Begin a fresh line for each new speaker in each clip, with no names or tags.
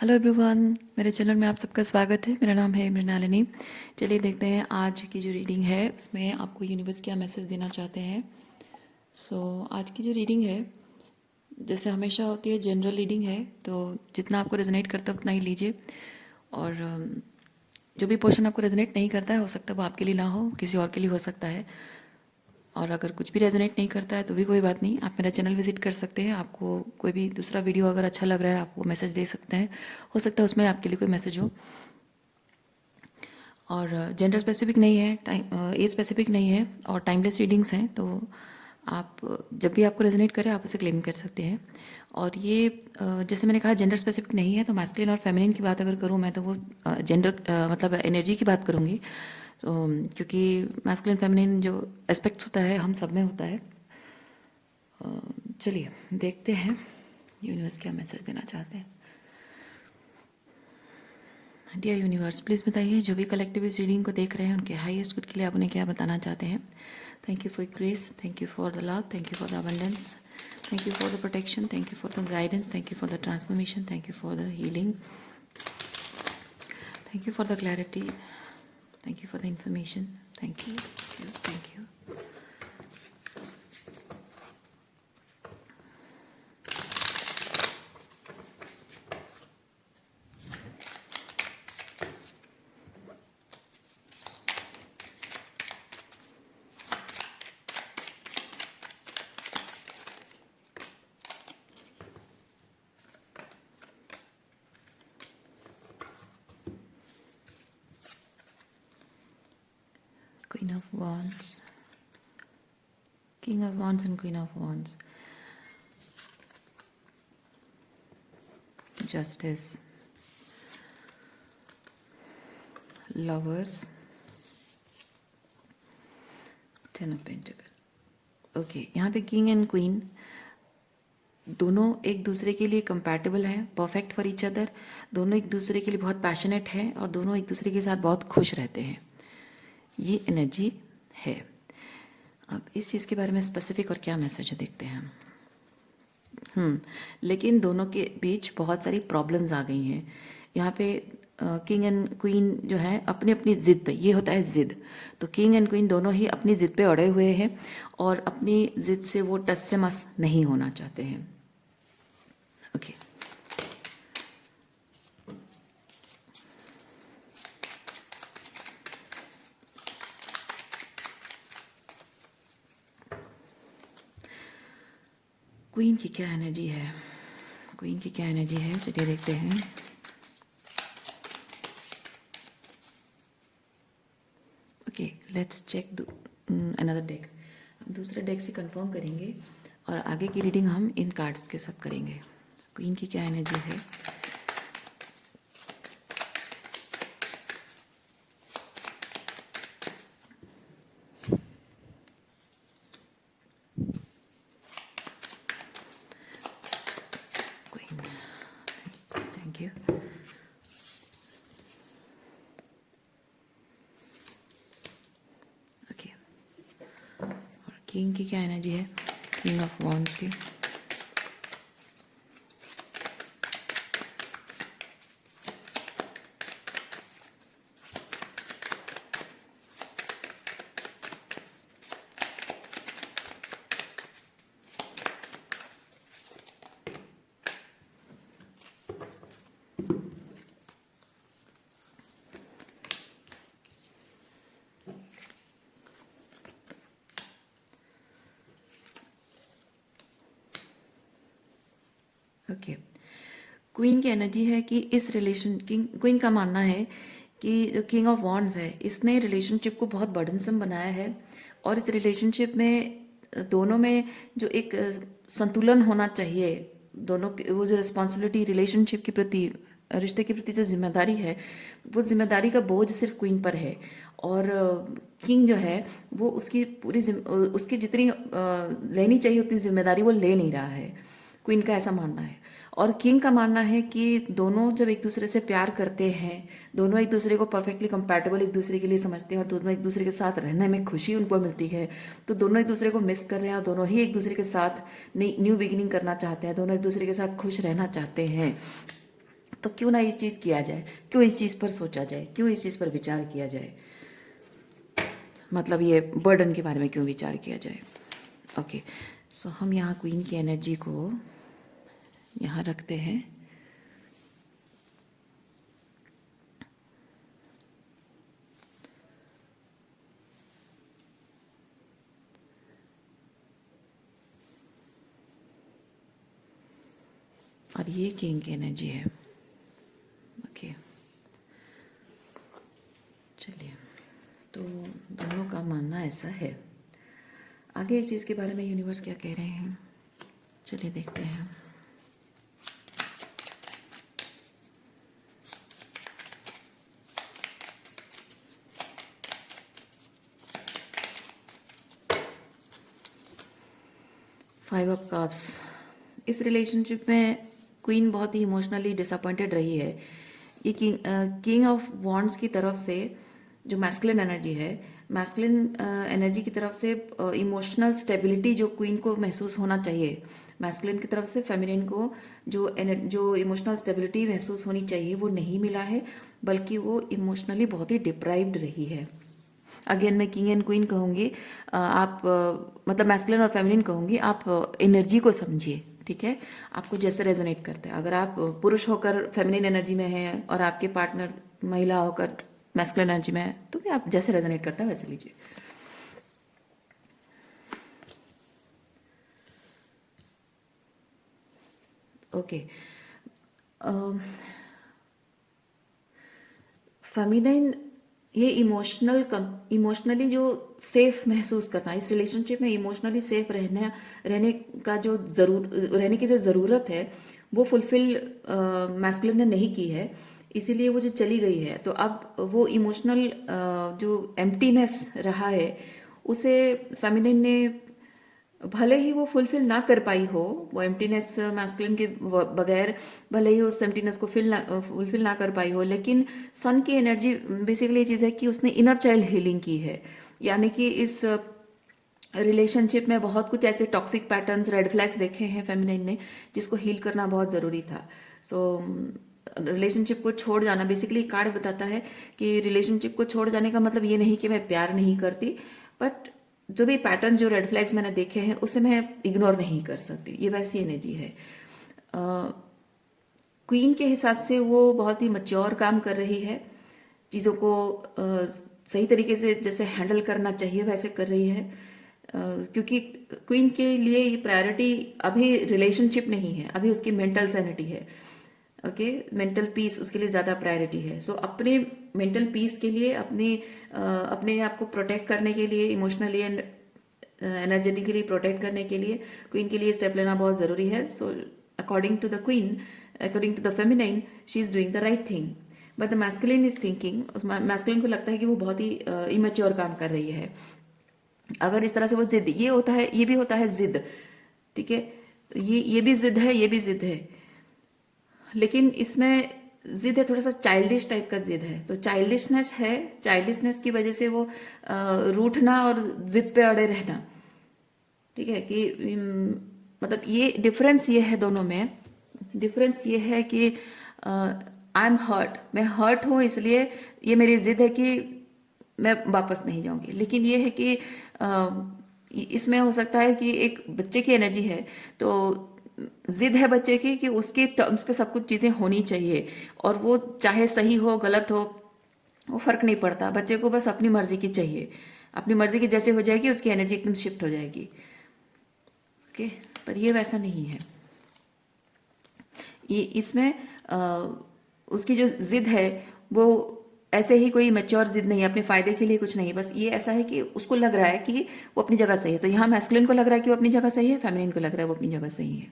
Hello everyone, मेरे channel में आप सबका स्वागत है। मेरा नाम है मृणालिनी। चलिए देखते हैं आज की जो रीडिंग है उसमें आपको यूनिवर्स क्या मैसेज देना चाहते हैं। आज की जो रीडिंग है, जैसे हमेशा होती है, जनरल रीडिंग है, तो जितना आपको रेजोनेट करता है उतना ही लीजिए। और जो भी पोर्शन आपको रेजोनेट नहीं करता है, हो सकता है वो आपके लिए ना हो, किसी और के लिए हो सकता है। और अगर कुछ भी रेजोनेट नहीं करता है तो भी कोई बात नहीं, आप मेरा चैनल विजिट कर सकते हैं। आपको कोई भी दूसरा वीडियो अगर अच्छा लग रहा है, आप वो मैसेज दे सकते हैं। हो सकता है उसमें आपके लिए कोई मैसेज हो। और जेंडर स्पेसिफिक नहीं है, टाइम एज स्पेसिफिक नहीं है, और टाइमलेस रीडिंग्स हैं। तो आप जब भी आपको रेजोनेट करे आप उसे क्लेम कर सकते हैं। और ये जैसे मैंने कहा जेंडर स्पेसिफिक नहीं है, तो मैस्कुलिन और फेमिनिन की बात अगर करूँ मैं, तो वो जेंडर मतलब एनर्जी की बात करूँगी। तो क्योंकि मैस्कुलिन फेमिनिन जो एस्पेक्ट्स होता है हम सब में होता है। चलिए देखते हैं यूनिवर्स क्या मैसेज देना चाहते हैं। डियर यूनिवर्स, प्लीज़ बताइए जो भी कलेक्टिव इस रीडिंग को देख रहे हैं उनके हाईएस्ट गुड के लिए आप उन्हें क्या बताना चाहते हैं। Thank you for grace, thank you for the love, thank you for the abundance, thank you for the protection, thank you for the guidance, thank you for the transformation, thank you for the healing, thank you for the clarity, thank you for the information, thank you, thank you. Queen of Wands, King of Wands and Queen of Wands. Justice, Lovers, Ten of Pentacles। Okay, यहाँ पे king and queen दोनों एक दूसरे के लिए compatible हैं, perfect for each other. दोनों एक दूसरे के लिए बहुत पैशनेट हैं और दोनों एक दूसरे के साथ बहुत खुश रहते हैं। ये एनर्जी है। अब इस चीज़ के बारे में स्पेसिफिक और क्या मैसेज है देखते हैं। लेकिन दोनों के बीच बहुत सारी प्रॉब्लम्स आ गई हैं। यहाँ पे किंग एंड क्वीन जो है अपनी अपनी ज़िद पे, ये होता है ज़िद। तो किंग एंड क्वीन दोनों ही अपनी ज़िद पे अड़े हुए हैं और अपनी ज़िद से वो टस से मस नहीं होना चाहते हैं। ओके, क्वीन की क्या एनर्जी है, क्वीन की क्या एनर्जी है, चलिए देखते हैं। Okay, let's check another deck. हम दूसरे डेक से कंफर्म करेंगे और आगे की रीडिंग हम इन कार्ड्स के साथ करेंगे। क्वीन की क्या एनर्जी है। Queen, thank you. ओके, और किंग की क्या एनर्जी है, किंग ऑफ वॉन्ड्स की। ओके, क्वीन की एनर्जी है कि इस रिलेशन, किंग क्वीन का मानना है कि जो किंग ऑफ वॉन्ड्स है इसने रिलेशनशिप को बहुत बर्डनसम बनाया है। और इस रिलेशनशिप में दोनों में जो एक संतुलन होना चाहिए, दोनों वो जो रिस्पॉन्सिबिलिटी रिलेशनशिप के प्रति, रिश्ते के प्रति जो जिम्मेदारी है, वो जिम्मेदारी का बोझ सिर्फ क्वीन पर है। और किंग जो है वो उसकी पूरी उसकी जितनी लेनी चाहिए उतनी जिम्मेदारी वो ले नहीं रहा है। क्वीन का ऐसा मानना है। और किंग का मानना है कि दोनों जब एक दूसरे से प्यार करते हैं, दोनों एक दूसरे को परफेक्टली कंपैटिबल एक दूसरे के लिए समझते हैं और दोनों एक दूसरे के साथ रहने में खुशी उनको मिलती है, तो दोनों एक दूसरे को मिस कर रहे हैं और दोनों ही एक दूसरे के साथ न्यू बिगिनिंग करना चाहते हैं, दोनों एक दूसरे के साथ खुश रहना चाहते हैं। तो क्यों ना इस चीज़ किया जाए, क्यों इस चीज़ पर सोचा जाए, क्यों इस चीज़ पर विचार किया जाए, मतलब ये बर्डन के बारे में क्यों विचार किया जाए। ओके, सो हम यहाँ क्वीन की एनर्जी को यहाँ रखते हैं। और ये किंग की एनर्जी है। ओके, चलिए, तो दोनों का मानना ऐसा है। आगे इस चीज़ के बारे में यूनिवर्स क्या कह रहे हैं, चलिए देखते हैं। फाइव ऑफ कप्स, इस रिलेशनशिप में क्वीन बहुत ही इमोशनली डिसअपॉइंटेड रही है। ये किंग ऑफ वॉन्ड्स की तरफ से जो मैस्कुलिन एनर्जी है, मैस्कुलिन एनर्जी की तरफ से इमोशनल स्टेबिलिटी जो क्वीन को महसूस होना चाहिए, मैस्कुलिन की तरफ से फेमिनिन को जो इमोशनल स्टेबिलिटी महसूस होनी चाहिए वो नहीं मिला है, बल्कि वो इमोशनली बहुत ही डिप्राइव्ड रही है। अगेन मैं किंग एंड क्वीन कहूँगी, आप मतलब मैस्कुलिन और फेमिनिन कहूँगी, आप एनर्जी को समझिए, ठीक है, आपको जैसे रेजोनेट करता है। अगर आप पुरुष होकर फेमिनिन एनर्जी में हैं और आपके पार्टनर महिला होकर मैस्कुलिन एनर्जी में है, तो भी आप जैसे रेजोनेट करता है वैसे लीजिए। ओके, फेमिनाइन ये इमोशनली जो सेफ महसूस करना, इस रिलेशनशिप में इमोशनली सेफ रहने का जो रहने की जो ज़रूरत है वो फुलफिल मैस्कुलिन ने नहीं की है, इसीलिए वो जो चली गई है। तो अब वो इमोशनल जो एम्प्टीनेस रहा है उसे फेमिनिन ने, भले ही वो फुलफिल ना कर पाई हो, वो एम्प्टीनेस मैस्कुलिन के बगैर भले ही उस एम्प्टीनेस को फुलफिल ना कर पाई हो, लेकिन सन की एनर्जी बेसिकली ये चीज़ है कि उसने इनर चाइल्ड हीलिंग की है। यानी कि इस रिलेशनशिप में बहुत कुछ ऐसे टॉक्सिक पैटर्न्स, रेड फ्लैग्स देखे हैं फेमिनिन ने, जिसको हील करना बहुत ज़रूरी था। सो रिलेशनशिप को छोड़ जाना, बेसिकली कार्ड बताता है कि रिलेशनशिप को छोड़ जाने का मतलब ये नहीं कि मैं प्यार नहीं करती, बट जो भी पैटर्न, जो रेड फ्लैग्स मैंने देखे हैं उसे मैं इग्नोर नहीं कर सकती, ये वैसी एनर्जी है। क्वीन के हिसाब से वो बहुत ही मच्योर काम कर रही है, चीज़ों को सही तरीके से जैसे हैंडल करना चाहिए वैसे कर रही है, क्योंकि क्वीन के लिए ये प्रायोरिटी अभी रिलेशनशिप नहीं है, अभी उसकी मेंटल सैनिटी है। ओके, मेंटल पीस उसके लिए ज़्यादा प्रायोरिटी है। सो अपने मेंटल पीस के लिए, अपने आप को प्रोटेक्ट करने के लिए, इमोशनली एंड एनर्जेटिकली प्रोटेक्ट करने के लिए क्वीन के लिए स्टेप लेना बहुत ज़रूरी है। So according to the queen, according to the feminine, she is doing the right thing, but the masculine is thinking, masculine को लगता है कि वो बहुत ही इमेच्योर काम कर रही है। अगर इस तरह से वो जिद, ये होता है, ये भी होता है जिद, ठीक है, ये भी जिद है, ये भी जिद है, लेकिन इसमें जिद है थोड़ा सा चाइल्डिश टाइप का जिद है। तो चाइल्डिशनेस है, चाइल्डिशनेस की वजह से वो रूठना और जिद पे अड़े रहना, ठीक है, कि मतलब ये डिफरेंस ये है दोनों में, डिफरेंस ये है कि आई एम हर्ट, मैं हर्ट हूँ, इसलिए ये मेरी जिद है कि मैं वापस नहीं जाऊंगी। लेकिन ये है कि इसमें हो सकता है कि एक बच्चे की एनर्जी है, तो जिद है बच्चे की कि उसके टर्म्स पे सब कुछ चीज़ें होनी चाहिए, और वो चाहे सही हो गलत हो वो फर्क नहीं पड़ता, बच्चे को बस अपनी मर्जी की चाहिए, अपनी मर्जी की जैसे हो जाएगी उसकी एनर्जी एकदम शिफ्ट हो जाएगी। ओके, पर ये वैसा नहीं है। ये इसमें उसकी जो जिद है वो ऐसे ही कोई मैच्योर जिद नहीं है, अपने फायदे के लिए कुछ नहीं, बस ये ऐसा है कि उसको लग रहा है कि वो अपनी जगह सही है। तो यहाँ मैस्कुलिन को लग रहा है कि वो अपनी जगह सही है, फेमिनिन को लग रहा है वो अपनी जगह सही है,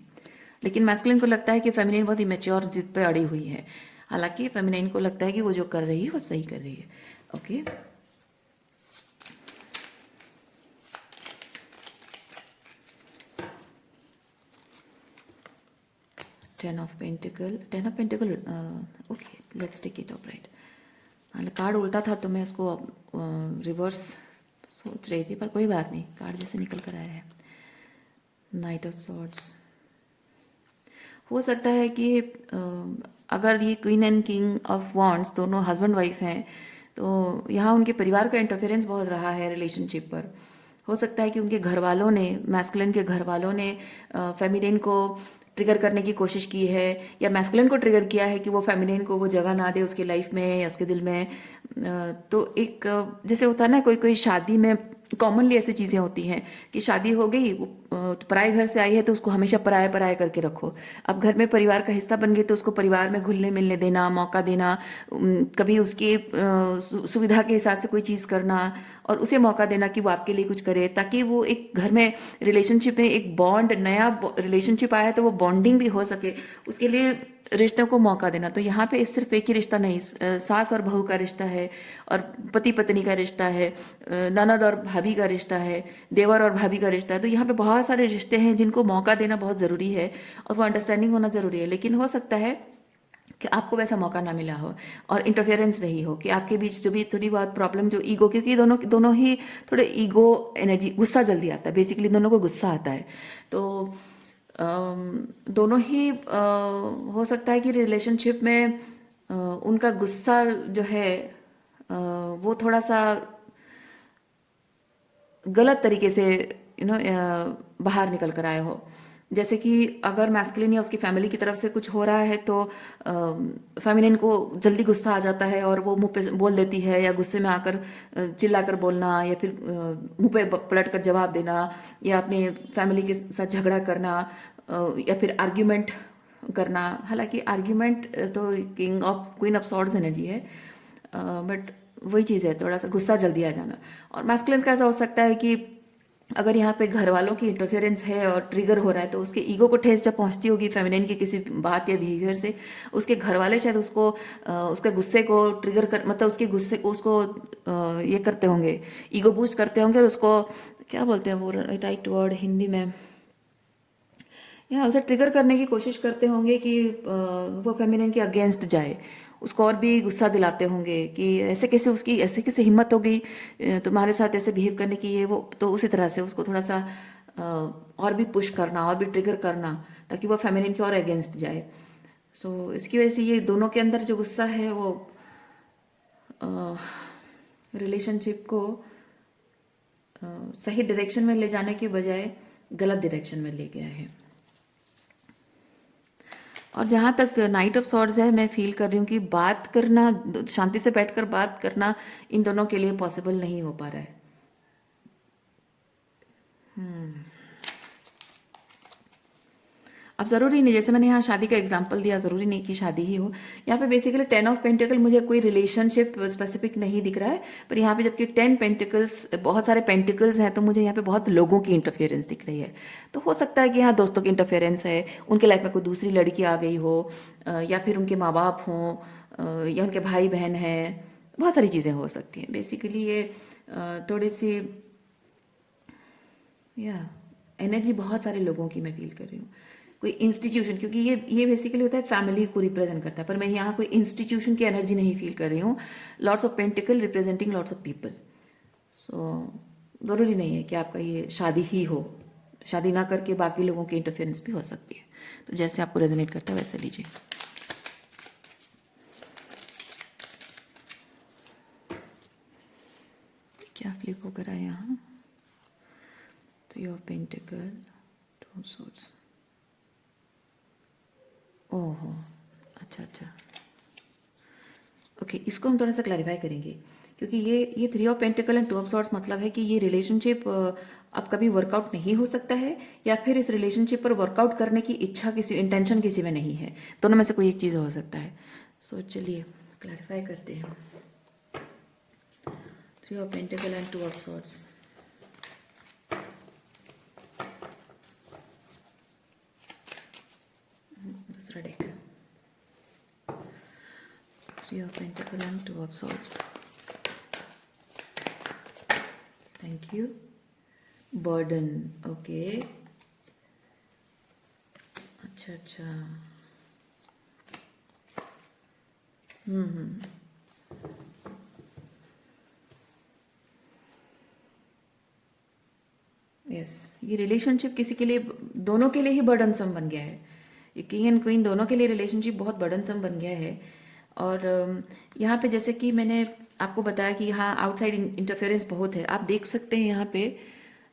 लेकिन मैस्कुलिन को लगता है कि फेमिनिन बहुत ही मैच्योर जिद पे अड़ी हुई है, हालांकि फेमिनिन को लगता है कि वो जो कर रही है वो सही कर रही है। Okay, ten of pentacle, okay, let's take it off right. हालांकि कार्ड उल्टा था तो मैं उसको रिवर्स सोच रही थी, पर कोई बात नहीं, कार्ड जैसे निकल कर आया है। नाइट ऑफ सॉर्ड्स, हो सकता है कि अगर ये queen and king of wands दोनों हस्बैंड वाइफ हैं, तो यहाँ उनके परिवार का इंटरफेरेंस बहुत रहा है रिलेशनशिप पर। हो सकता है कि उनके घर वालों ने, मैस्कुलिन के घर वालों ने फेमिनिन को ट्रिगर करने की कोशिश की है, या मैस्कुलिन को ट्रिगर किया है कि वो फेमिनिन को वो जगह ना दे उसके लाइफ में या उसके दिल में। तो एक जैसे होता है ना, कोई कोई शादी में कॉमनली ऐसी चीज़ें होती हैं कि शादी हो गई, वो तो पराए घर से आई है तो उसको हमेशा पराया पराया करके रखो। अब घर में परिवार का हिस्सा बन गई तो उसको परिवार में घुलने मिलने देना, मौका देना, कभी उसकी सुविधा के हिसाब से कोई चीज़ करना और उसे मौका देना कि वो आपके लिए कुछ करे, ताकि वो एक घर में रिलेशनशिप में एक बॉन्ड, नया रिलेशनशिप आया है तो वो बॉन्डिंग भी हो सके, उसके लिए रिश्तों को मौका देना। तो यहाँ पे सिर्फ एक ही रिश्ता नहीं, सास और बहू का रिश्ता है, और पति पत्नी का रिश्ता है, ननद और भाभी का रिश्ता है, देवर और भाभी का रिश्ता है। तो यहाँ पे बहुत सारे रिश्ते हैं जिनको मौका देना बहुत ज़रूरी है और वो अंडरस्टैंडिंग होना ज़रूरी है। लेकिन हो सकता है कि आपको वैसा मौका ना मिला हो और इंटरफेरेंस रही हो, कि आपके बीच जो भी थोड़ी बहुत प्रॉब्लम, जो ईगो, क्योंकि दोनों दोनों ही थोड़े ईगो एनर्जी, गुस्सा जल्दी आता है, बेसिकली दोनों को गुस्सा आता है। तो दोनों ही हो सकता है कि रिलेशनशिप में उनका गुस्सा जो है वो थोड़ा सा गलत तरीके से बाहर निकल कर आए हो। जैसे कि अगर मैस्कुलिन या उसकी फैमिली की तरफ से कुछ हो रहा है तो फेमिनिन को जल्दी गुस्सा आ जाता है और वो मुंह पे बोल देती है, या गुस्से में आकर चिल्ला कर बोलना, या फिर मुंह पे पलट कर जवाब देना, या अपने फैमिली के साथ झगड़ा करना, या फिर आर्ग्यूमेंट करना। हालांकि आर्ग्यूमेंट तो king of queen of swords energy है, बट वही चीज़ है, थोड़ा सा गुस्सा जल्दी आ जाना। और मैस्कुलिन का ऐसा हो सकता है कि अगर यहाँ पे घर वालों की इंटरफेरेंस है और ट्रिगर हो रहा है, तो उसके ईगो को ठेस जब पहुंचती होगी फेमिनिन की किसी बात या बिहेवियर से, उसके घर वाले शायद उसको उसके गुस्से को ट्रिगर कर, मतलब उसके गुस्से को उसको ये करते होंगे, ईगो बूस्ट करते होंगे, और उसको क्या बोलते हैं वो राइट वर्ड हिंदी में, या उसे ट्रिगर करने की कोशिश करते होंगे कि वो फेमिनिन के अगेंस्ट जाए, उसको और भी गुस्सा दिलाते होंगे कि ऐसे कैसे, उसकी ऐसे कैसे हिम्मत हो गई तुम्हारे साथ ऐसे बिहेव करने की, ये वो। तो उसी तरह से उसको थोड़ा सा अ, और भी पुश करना, और भी ट्रिगर करना, ताकि वो फेमिनिन के और अगेंस्ट जाए। सो इसकी वजह से ये दोनों के अंदर जो गुस्सा है वो रिलेशनशिप को सही डायरेक्शन में ले जाने के बजाय गलत डायरेक्शन में ले गया है। और जहाँ तक नाइट ऑफ सॉर्ड्स है, मैं फील कर रही हूँ कि बात करना, शांति से बैठकर बात करना इन दोनों के लिए पॉसिबल नहीं हो पा रहा है। अब ज़रूरी नहीं, जैसे मैंने यहाँ शादी का एग्जांपल दिया, ज़रूरी नहीं कि शादी ही हो। यहाँ पे बेसिकली 10 ऑफ पेंटिकल, मुझे कोई रिलेशनशिप स्पेसिफिक नहीं दिख रहा है, पर यहाँ पे जबकि 10 पेंटिकल्स, बहुत सारे पेंटिकल्स हैं, तो मुझे यहाँ पे बहुत लोगों की इंटरफेरेंस दिख रही है। तो हो सकता है कि यहाँ दोस्तों की इंटरफेरेंस है, उनके लाइफ में कोई दूसरी लड़की आ गई हो, या फिर उनके माँ बाप हों, या उनके भाई बहन हैं, बहुत सारी चीज़ें हो सकती हैं। बेसिकली ये थोड़ी सी, या एनर्जी बहुत सारे लोगों की मैं फील कर रही हूँ, कोई इंस्टीट्यूशन, क्योंकि ये बेसिकली होता है फैमिली को रिप्रेजेंट करता है, पर मैं यहाँ कोई इंस्टीट्यूशन की एनर्जी नहीं फील कर रही हूँ। Lots of pentacle representing lots of people. So ज़रूरी नहीं है कि आपका ये शादी ही हो, शादी ना करके बाकी लोगों की इंटरफेरेंस भी हो सकती है। तो जैसे आपको रेजोनेट करता है वैसे लीजिए। क्या फ्लिप होकर आया यहाँ, तो योर पेंटिकल, टू सॉर्ड्स, ओहो, अच्छा अच्छा, ओके, इसको हम थोड़ा सा क्लैरिफाई करेंगे, क्योंकि ये 3 of pentacle and 2 of swords मतलब है कि ये रिलेशनशिप अब कभी वर्कआउट नहीं हो सकता है, या फिर इस रिलेशनशिप पर वर्कआउट करने की इच्छा, किसी इंटेंशन किसी में नहीं है। दोनों में से कोई एक चीज़ हो सकता है। सो चलिए क्लैरिफाई करते हैं। 3 of pentacle and 2 of swords, दूसरा deck, 3 of pentacle and 2 of swords, thank you. Burden, okay, अच्छा अच्छा, यस, ये रिलेशनशिप किसी के लिए, दोनों के लिए ही बर्डनसम बन गया है। किंग एंड क्वीन दोनों के लिए रिलेशनशिप बहुत बर्डनसम बन गया है। और यहाँ पे जैसे कि मैंने आपको बताया कि यहाँ आउटसाइड इंटरफेरेंस बहुत है। आप देख सकते हैं यहाँ पे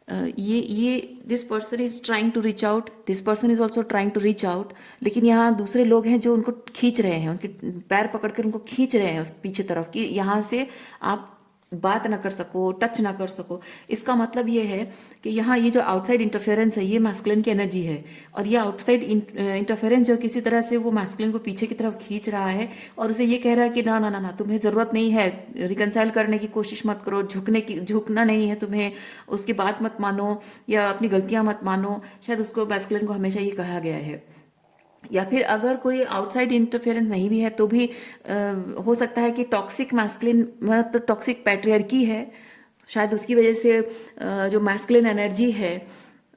ये this person is trying to reach out, this person is also trying to reach out, लेकिन यहाँ दूसरे लोग हैं जो उनको खींच रहे हैं, उनके पैर पकड़कर उनको खींच रहे हैं उस पीछे तरफ कि यहाँ से आप बात ना कर सको, टच ना कर सको। इसका मतलब ये है कि यहाँ ये जो आउटसाइड इंटरफेरेंस है ये मैस्कुलिन की एनर्जी है, और ये आउटसाइड इंटरफेरेंस जो किसी तरह से वो मैस्कुलिन को पीछे की तरफ खींच रहा है और उसे ये कह रहा है कि ना ना ना ना, तुम्हें ज़रूरत नहीं है, रिकनसाइल करने की कोशिश मत करो, झुकना नहीं है तुम्हें, उसकी बात मत मानो या अपनी गलतियां मत मानो। शायद उसको मैस्कुलिन को हमेशा ये कहा गया है। या फिर अगर कोई आउटसाइड इंटरफेरेंस नहीं भी है तो भी हो सकता है कि टॉक्सिक मैस्कुलिन मतलब टॉक्सिक पैट्रियार्की है, शायद उसकी वजह से जो मैस्कुलिन एनर्जी है,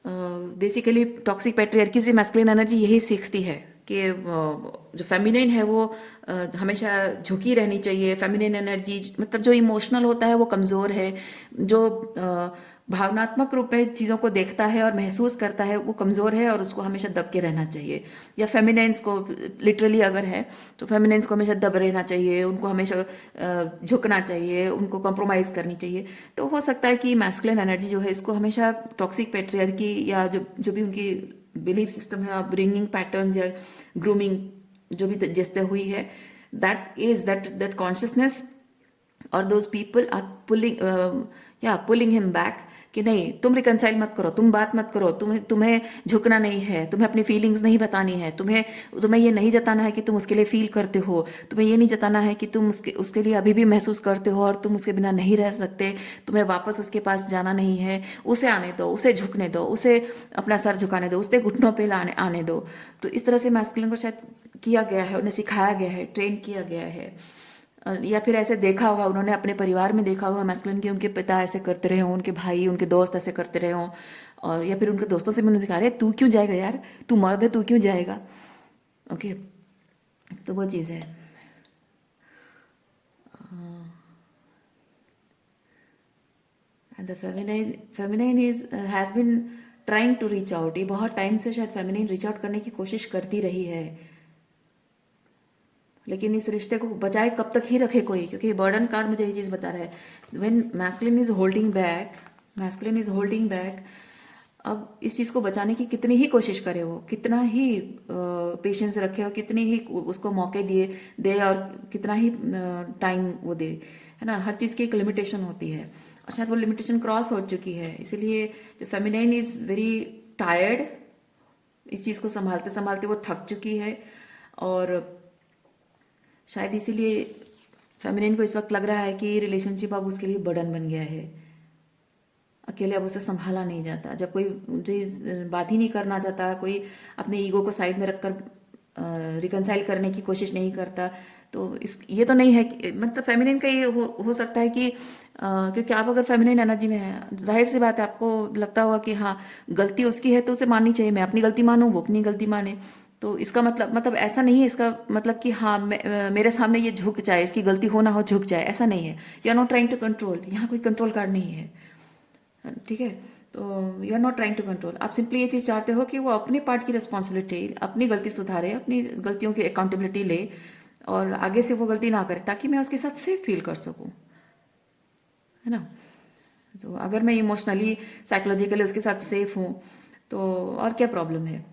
बेसिकली टॉक्सिक पैट्रियार्की से मैस्कुलिन एनर्जी यही सीखती है कि जो फेमिनिन है वो हमेशा झुकी रहनी चाहिए। फेमिनिन एनर्जी मतलब जो इमोशनल होता है वो कमज़ोर है, जो भावनात्मक रूप में चीज़ों को देखता है और महसूस करता है वो कमज़ोर है और उसको हमेशा दब के रहना चाहिए। या फेमिनेंस को लिटरली अगर है तो फेमिनेंस को हमेशा दब रहना चाहिए, उनको हमेशा झुकना चाहिए, उनको कॉम्प्रोमाइज़ करनी चाहिए। तो हो सकता है कि मैस्कुलिन एनर्जी जो है इसको हमेशा टॉक्सिक पेट्रियार्की या जो भी उनकी बिलीफ सिस्टम है, ब्रिंगिंग पैटर्न्स या ग्रूमिंग जो भी जिससे हुई है, दैट कॉन्शियसनेस और those people are pulling him back कि नहीं तुम रिकनसाइल मत करो, तुम बात मत करो, तुम्हें झुकना नहीं है, तुम्हें अपनी फीलिंग्स नहीं बतानी है, तुम्हें ये नहीं जताना है कि तुम उसके लिए फील करते हो, तुम्हें ये नहीं जताना है कि तुम उसके लिए अभी भी महसूस करते हो और तुम उसके बिना नहीं रह सकते, तुम्हें वापस उसके पास जाना नहीं है। उसे आने दो, उसे झुकने दो, उसे अपना सर झुकाने दो, उसके घुटनों पे आने दो। तो इस तरह से मैस्कुलिन को शायद किया गया है, उन्हें सिखाया गया है, ट्रेन किया गया है। या फिर ऐसे देखा होगा उन्होंने अपने परिवार में देखा होगा मैस्कुलिन के उनके पिता ऐसे करते रहे हों, उनके भाई उनके दोस्त ऐसे करते रहे हों, और या फिर उनके दोस्तों से भी उन्होंने कहा अरे तू क्यों जाएगा यार, तू मर्द है, तू क्यों जाएगा। ओके, तो वो चीज़ है। And the feminine is has been trying to reach out, ये बहुत टाइम से शायद फेमिनाइन रीच आउट करने की कोशिश करती रही है, लेकिन इस रिश्ते को बचाए कब तक ही रखे कोई, क्योंकि बर्डन कार्ड मुझे ये चीज़ बता रहा है। When masculine is holding back, masculine is holding back, अब इस चीज़ को बचाने की कितनी ही कोशिश करे वो, कितना ही पेशेंस रखे और कितनी ही उसको मौके दे और कितना ही टाइम वो दे, है ना। हर चीज़ की एक लिमिटेशन होती है और शायद वो लिमिटेशन क्रॉस हो चुकी है, इसीलिए जो फेमिनाइन इज़ वेरी टायर्ड, इस चीज़ को संभालते संभालते वो थक चुकी है, और शायद इसीलिए फेमिनिन को इस वक्त लग रहा है कि रिलेशनशिप अब उसके लिए बर्डन बन गया है, अकेले अब उसे संभाला नहीं जाता। जब कोई जो बात ही नहीं करना चाहता, कोई अपने ईगो को साइड में रखकर रिकनसाइल करने की कोशिश नहीं करता, तो ये तो नहीं है कि मतलब फेमिनिन का ये हो सकता है कि क्योंकि आप अगर फेमिनिन एनर्जी में है, जाहिर सी बात है आपको लगता होगा कि हाँ गलती उसकी है तो उसे माननी चाहिए, मैं अपनी गलती मानूं, वो अपनी गलती माने। तो इसका मतलब ऐसा नहीं है, इसका मतलब कि हाँ मेरे सामने ये झुक जाए, इसकी गलती हो ना हो झुक जाए, ऐसा नहीं है। You are not trying to control, यहाँ कोई कंट्रोल कार्ड नहीं है, ठीक है। तो you are not trying to control, आप सिंपली ये चीज़ चाहते हो कि वो अपने पार्ट की रिस्पॉन्सिबिलिटी, अपनी गलती सुधारे, अपनी गलतियों की अकाउंटेबिलिटी ले और आगे से वो गलती ना करे, ताकि मैं उसके साथ सेफ फील कर सकूँ, है ना। तो अगर मैं इमोशनली साइकोलॉजिकली उसके साथ सेफ हूँ तो और क्या प्रॉब्लम है।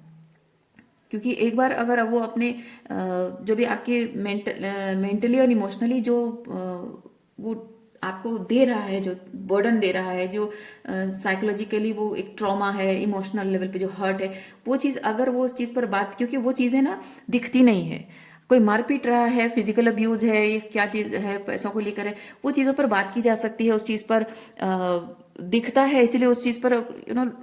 क्योंकि एक बार अगर वो अपने जो भी आपके मेंटली और इमोशनली जो वो आपको दे रहा है, जो बर्डन दे रहा है, जो साइकोलॉजिकली वो एक ट्रॉमा है, इमोशनल लेवल पे जो हर्ट है, वो चीज़ अगर वो उस चीज़ पर बात, क्योंकि वो चीज़ें ना दिखती नहीं है, कोई मार पीट रहा है, फिजिकल अब्यूज है, ये क्या चीज़ है, पैसों को लेकर है, वो चीज़ों पर बात की जा सकती है, उस चीज़ पर दिखता है, इसीलिए उस चीज़ पर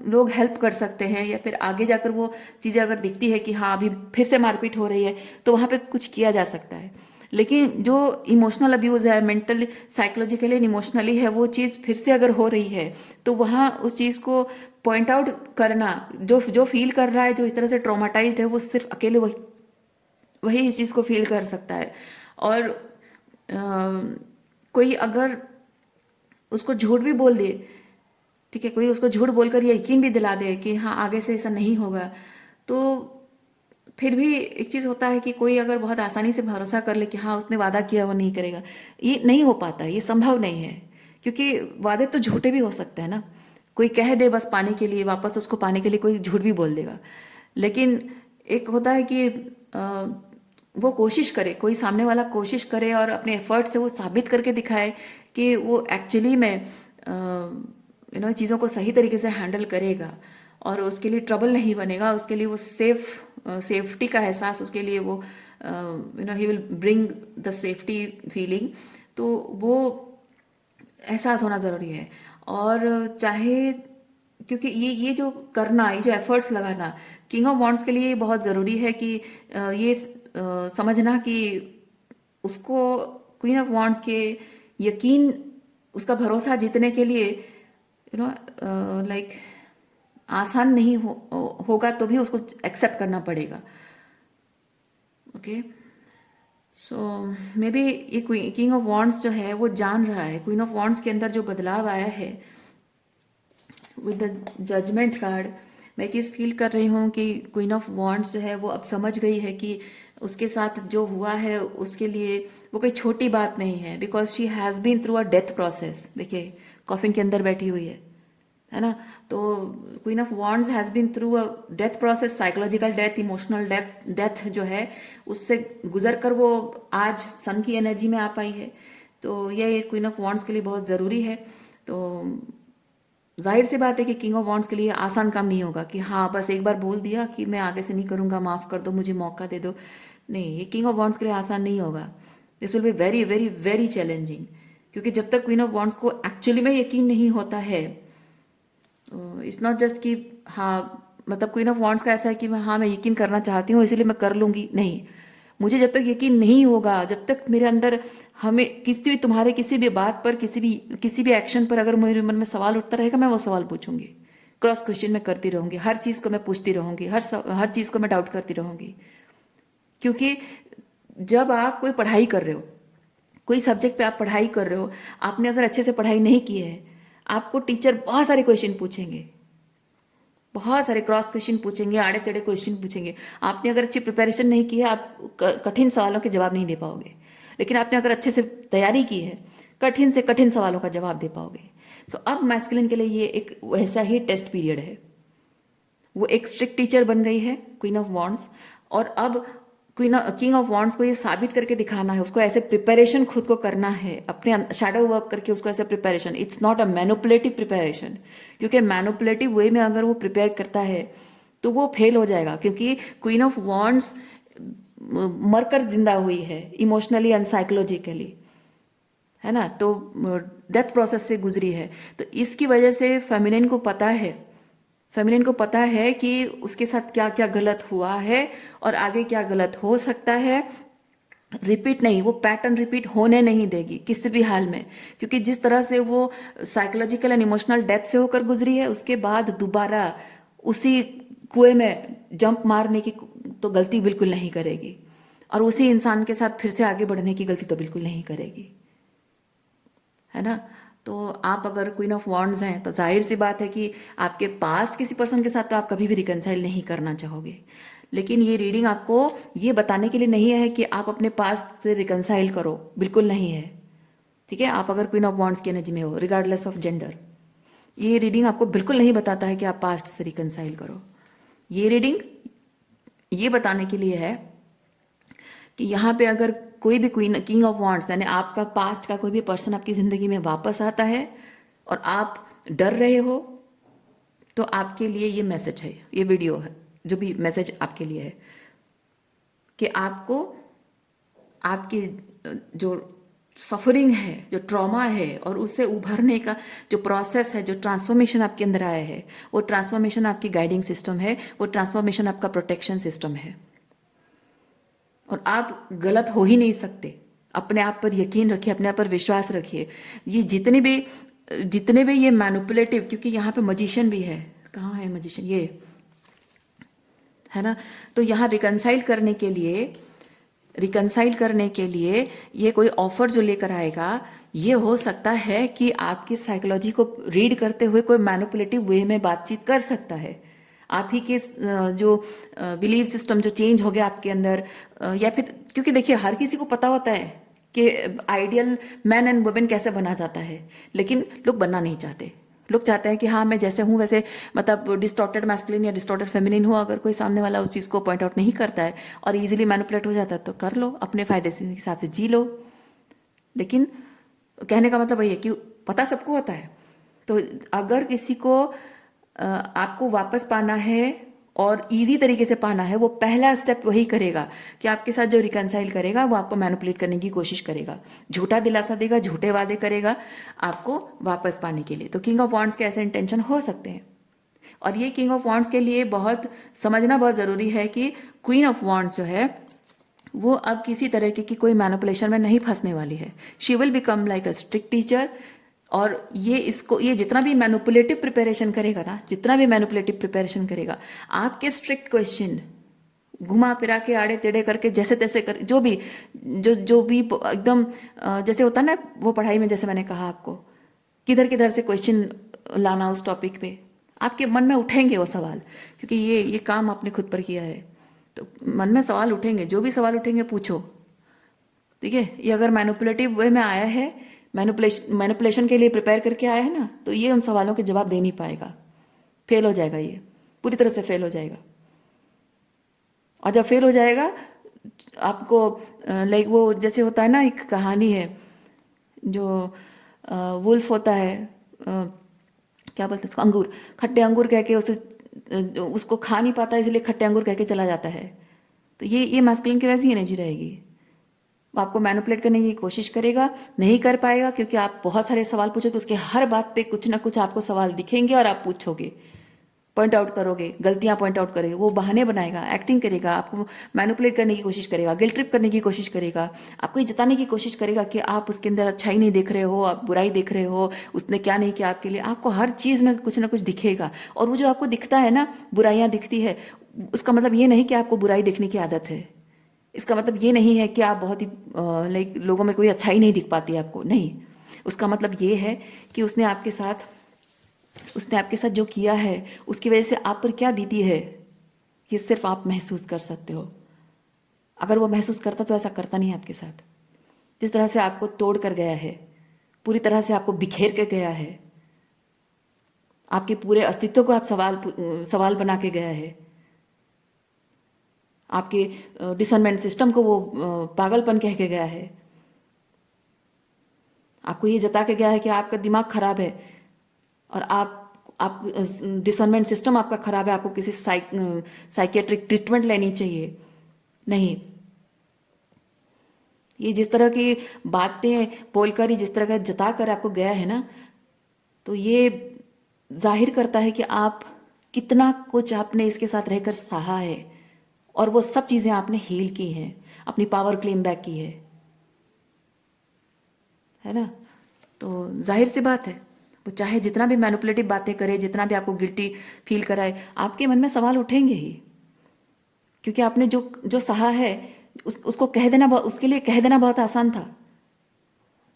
लोग हेल्प कर सकते हैं, या फिर आगे जाकर वो चीज़ें अगर दिखती है कि हाँ अभी फिर से मारपीट हो रही है तो वहाँ पे कुछ किया जा सकता है। लेकिन जो इमोशनल अब्यूज़ है, मेंटली साइकोलॉजिकली एंड इमोशनली है, वो चीज़ फिर से अगर हो रही है तो वहाँ उस चीज़ को पॉइंट आउट करना, जो फील कर रहा है, जो इस तरह से ट्रॉमाटाइज्ड है, वो सिर्फ अकेले वही इस चीज़ को फील कर सकता है। और कोई अगर उसको झूठ भी बोल दे, ठीक है, कोई उसको झूठ बोलकर ये यकीन भी दिला दे कि हाँ आगे से ऐसा नहीं होगा, तो फिर भी एक चीज़ होता है कि कोई अगर बहुत आसानी से भरोसा कर ले कि हाँ उसने वादा किया वो नहीं करेगा, ये नहीं हो पाता, ये संभव नहीं है। क्योंकि वादे तो झूठे भी हो सकते हैं ना। कोई कह दे बस पाने के लिए, वापस उसको पाने के लिए कोई झूठ भी बोल देगा। लेकिन एक होता है कि वो कोशिश करे, कोई सामने वाला कोशिश करे और अपने एफर्ट से वो साबित करके दिखाए कि वो एक्चुअली में चीज़ों को सही तरीके से हैंडल करेगा और उसके लिए ट्रबल नहीं बनेगा, उसके लिए वो सेफ्टी का एहसास, उसके लिए वो he will bring the safety feeling. तो वो एहसास होना ज़रूरी है। और चाहे, क्योंकि ये जो करना, ये जो एफर्ट्स लगाना किंग ऑफ वॉन्ड्स के लिए बहुत ज़रूरी है कि ये समझना कि उसको क्वीन ऑफ वॉन्ड्स के यकीन, उसका भरोसा जीतने के लिए लाइक आसान नहीं होगा, तो भी उसको एक्सेप्ट करना पड़ेगा। ओके, सो मे बी ये किंग ऑफ वॉन्ड्स जो है वो जान रहा है, क्वीन ऑफ वॉन्ड्स के अंदर जो बदलाव आया है विद द जजमेंट कार्ड, मैं चीज़ फील कर रही हूँ कि क्वीन ऑफ वॉन्ड्स जो है वो अब समझ गई है कि उसके साथ जो हुआ है उसके लिए वो कोई छोटी बात नहीं है, because she has been through a death process. देखिए कॉफिन के अंदर बैठी हुई है ना। तो queen of wands has been through a death process, psychological death, emotional death जो है उससे गुजर कर वो आज सन की एनर्जी में आ पाई है। तो ये क्वीन ऑफ वॉन्ड्स के लिए बहुत ज़रूरी है। तो जाहिर सी बात है कि किंग ऑफ वॉन्ड्स के लिए आसान काम नहीं होगा कि हाँ बस एक बार बोल दिया कि मैं आगे से नहीं करूँगा, माफ़ कर दो, मुझे मौका दे दो। नहीं, ये किंग ऑफ वॉन्ड्स के लिए आसान नहीं होगा। This will be very very very challenging, क्योंकि जब तक क्वीन ऑफ वॉन्ड्स को एक्चुअली में यकीन नहीं होता है, इट्स नॉट जस्ट कि हाँ, मतलब क्वीन ऑफ वॉन्ड्स का ऐसा है कि हाँ मैं यकीन करना चाहती हूँ इसीलिए मैं कर लूँगी, नहीं। मुझे जब तक यकीन नहीं होगा, जब तक मेरे अंदर, हमें किसी भी, तुम्हारे किसी भी बात पर, किसी भी एक्शन पर अगर मेरे मन में सवाल उठता रहेगा, मैं वो सवाल पूछूंगी, क्रॉस क्वेश्चन मैं करती रहूंगी, हर चीज़ को मैं पूछती रहूंगी, हर चीज़ को मैं डाउट करती रहूंगी। क्योंकि जब आप कोई पढ़ाई कर रहे हो, कोई सब्जेक्ट पे आप पढ़ाई कर रहे हो, आपने अगर अच्छे से पढ़ाई नहीं की है, आपको टीचर बहुत सारे क्वेश्चन पूछेंगे, बहुत सारे क्रॉस क्वेश्चन पूछेंगे, आड़े टेढ़े क्वेश्चन पूछेंगे। आपने अगर अच्छी प्रिपरेशन नहीं की है, आप कठिन सवालों के जवाब नहीं दे पाओगे। लेकिन आपने अगर अच्छे से तैयारी की है, कठिन से कठिन सवालों का जवाब दे पाओगे। सो अब मैस्कुलिन के लिए ये एक वैसा ही टेस्ट पीरियड है। वो एक स्ट्रिक्ट टीचर बन गई है क्वीन ऑफ वॉन्ड्स, और अब किंग ऑफ वॉन्ड्स को ये साबित करके दिखाना है, उसको ऐसे प्रिपरेशन खुद को करना है, अपने शैडो वर्क करके उसको ऐसे preparation. It's not a manipulative preparation, क्योंकि मैनुपुलेटिव वे में अगर वो प्रिपेयर करता है तो वो फेल हो जाएगा, क्योंकि क्वीन ऑफ वॉन्ड्स मरकर जिंदा हुई है, इमोशनली एंड साइकोलॉजिकली, है ना। तो डेथ प्रोसेस से गुजरी है। तो इसकी वजह से फेमिनिन को पता है कि उसके साथ क्या क्या गलत हुआ है और आगे क्या गलत हो सकता है। रिपीट नहीं, वो पैटर्न रिपीट होने नहीं देगी किसी भी हाल में, क्योंकि जिस तरह से वो साइकोलॉजिकल एंड इमोशनल डेथ से होकर गुजरी है, उसके बाद दोबारा उसी कुएं में जंप मारने की तो गलती बिल्कुल नहीं करेगी, और उसी इंसान के साथ फिर से आगे बढ़ने की गलती तो बिल्कुल नहीं करेगी, है ना। तो आप अगर क्वीन ऑफ वॉन्ड्स हैं तो जाहिर सी बात है कि आपके पास्ट किसी पर्सन के साथ तो आप कभी भी रिकनसाइल नहीं करना चाहोगे। लेकिन ये रीडिंग आपको ये बताने के लिए नहीं है कि आप अपने पास्ट से रिकनसाइल करो, बिल्कुल नहीं है। ठीक है, आप अगर क्वीन ऑफ वॉन्ड्स की एनर्जी में हो, रिगार्डलेस ऑफ जेंडर, ये रीडिंग आपको बिल्कुल नहीं बताता है कि आप पास्ट से रिकनसाइल करो। ये रीडिंग ये बताने के लिए है कि यहाँ पे अगर कोई भी किंग ऑफ वॉन्ड्स यानी आपका पास्ट का कोई भी पर्सन आपकी ज़िंदगी में वापस आता है और आप डर रहे हो, तो आपके लिए ये मैसेज है, ये वीडियो है, जो भी मैसेज आपके लिए है कि आपको आपकी जो सफरिंग है, जो ट्रॉमा है, और उससे उभरने का जो प्रोसेस है, जो ट्रांसफॉर्मेशन आपके अंदर आया है, वो ट्रांसफॉर्मेशन आपकी गाइडिंग सिस्टम है, वो ट्रांसफॉर्मेशन आपका प्रोटेक्शन सिस्टम है, और आप गलत हो ही नहीं सकते। अपने आप पर यकीन रखिए, अपने आप पर विश्वास रखिए। ये जितने भी ये मैनिपुलेटिव, क्योंकि यहाँ पे मजिशियन भी है, कहाँ है मजिशियन, ये है ना। तो यहाँ रिकनसाइल करने के लिए ये कोई ऑफर जो लेकर आएगा, ये हो सकता है कि आपकी साइकोलॉजी को रीड करते हुए कोई मैनिपुलेटिव वे में बातचीत कर सकता है। आप ही के जो बिलीव सिस्टम जो चेंज हो गया आपके अंदर, या फिर क्योंकि देखिए हर किसी को पता होता है कि आइडियल मैन एंड वुमेन कैसे बना जाता है, लेकिन लोग बनना नहीं चाहते। लोग चाहते हैं कि हाँ मैं जैसे हूँ वैसे, मतलब डिस्टॉर्टेड मैस्कुलिन या डिस्टॉर्टेड फेमिनिन हो, अगर कोई सामने वाला उस चीज़ को पॉइंट आउट नहीं करता है और इजीली मैनिपुलेट हो जाता है तो कर लो, अपने फायदे से हिसाब से जी लो। लेकिन कहने का मतलब वही है कि पता सबको होता है। तो अगर किसी को आपको वापस पाना है और इजी तरीके से पाना है, वो पहला स्टेप वही करेगा कि आपके साथ जो रिकनसाइल करेगा वो आपको मैनिपुलेट करने की कोशिश करेगा, झूठा दिलासा देगा, झूठे वादे करेगा आपको वापस पाने के लिए। तो किंग ऑफ वॉन्ड्स के ऐसे इंटेंशन हो सकते हैं। और ये किंग ऑफ वॉन्ड्स के लिए बहुत समझना बहुत ज़रूरी है कि क्वीन ऑफ वॉन्ड्स जो है वो अब किसी तरह की कोई मैनिपुलेशन में नहीं फंसने वाली है। She will become like a strict teacher. और ये जितना भी मैनिपुलेटिव प्रिपरेशन करेगा ना, जितना भी मैनिपुलेटिव प्रिपरेशन करेगा, आपके स्ट्रिक्ट क्वेश्चन घुमा फिरा के आड़े टेढ़े करके जैसे तैसे कर, जो भी एकदम जैसे होता है ना वो पढ़ाई में, जैसे मैंने कहा आपको, किधर किधर से क्वेश्चन लाना उस टॉपिक पे, आपके मन में उठेंगे वो सवाल, क्योंकि ये काम आपने खुद पर किया है। तो मन में सवाल उठेंगे, जो भी सवाल उठेंगे पूछो। ठीक है, ये अगर मैनिपुलेटिव वे में आया है, मैनिपुलेशन के लिए प्रिपेयर करके आया है ना, तो ये उन सवालों के जवाब दे नहीं पाएगा, फेल हो जाएगा, ये पूरी तरह से फेल हो जाएगा। और जब फेल हो जाएगा आपको लाइक वो जैसे होता है ना, एक कहानी है जो वुल्फ होता है, क्या बोलते हैं उसको, अंगूर, खट्टे अंगूर कह के उसे उसको खा नहीं पाता, इसलिए खट्टे अंगूर कह के चला जाता है। तो ये मैस्कुलिन की वैसी एनर्जी रहेगी। वो आपको मैनिपुलेट करने की कोशिश करेगा, नहीं कर पाएगा, क्योंकि आप बहुत सारे सवाल पूछोगे, उसके हर बात पे कुछ ना कुछ आपको सवाल दिखेंगे और आप पूछोगे, पॉइंट आउट करोगे, गलतियां पॉइंट आउट करेगा, वो बहाने बनाएगा, एक्टिंग करेगा, आपको मैनिपुलेट करने की कोशिश करेगा, गिल्ट ट्रिप करने की कोशिश करेगा, आपको ये जताने की कोशिश करेगा कि आप उसके अंदर अच्छाई नहीं देख रहे हो, आप बुराई देख रहे हो, उसने क्या नहीं किया आपके लिए। आपको हर चीज़ में कुछ ना कुछ दिखेगा। और वो जो आपको दिखता है ना, बुराइयां दिखती है, उसका मतलब ये नहीं कि आपको बुराई देखने की आदत है। इसका मतलब ये नहीं है कि आप बहुत ही लाइक लोगों में कोई अच्छाई नहीं दिख पाती आपको, नहीं। उसका मतलब ये है कि उसने आपके साथ जो किया है, उसकी वजह से आप पर क्या बीती है, ये सिर्फ आप महसूस कर सकते हो। अगर वो महसूस करता तो ऐसा करता नहीं आपके साथ। जिस तरह से आपको तोड़ कर गया है, पूरी तरह से आपको बिखेर कर गया है, आपके पूरे अस्तित्व को आप सवाल बना के गया है, आपके डिसर्नमेंट सिस्टम को वो पागलपन कह के गया है, आपको ये जता के गया है कि आपका दिमाग खराब है और आप डिसर्नमेंट सिस्टम आपका खराब है, आपको किसी साइकेट्रिक ट्रीटमेंट लेनी चाहिए। नहीं, ये जिस तरह की बातें बोलकर, ये जिस तरह का जता कर आपको गया है ना, तो ये जाहिर करता है कि आप कितना कुछ आपने इसके साथ रहकर सहा है, और वो सब चीज़ें आपने हील की हैं, अपनी पावर क्लेम बैक की है ना। तो जाहिर सी बात है, वो चाहे जितना भी मैनिपुलेटिव बातें करे, जितना भी आपको गिल्टी फील कराए, आपके मन में सवाल उठेंगे ही, क्योंकि आपने जो जो सहा है उसको कह देना, उसके लिए कह देना बहुत आसान था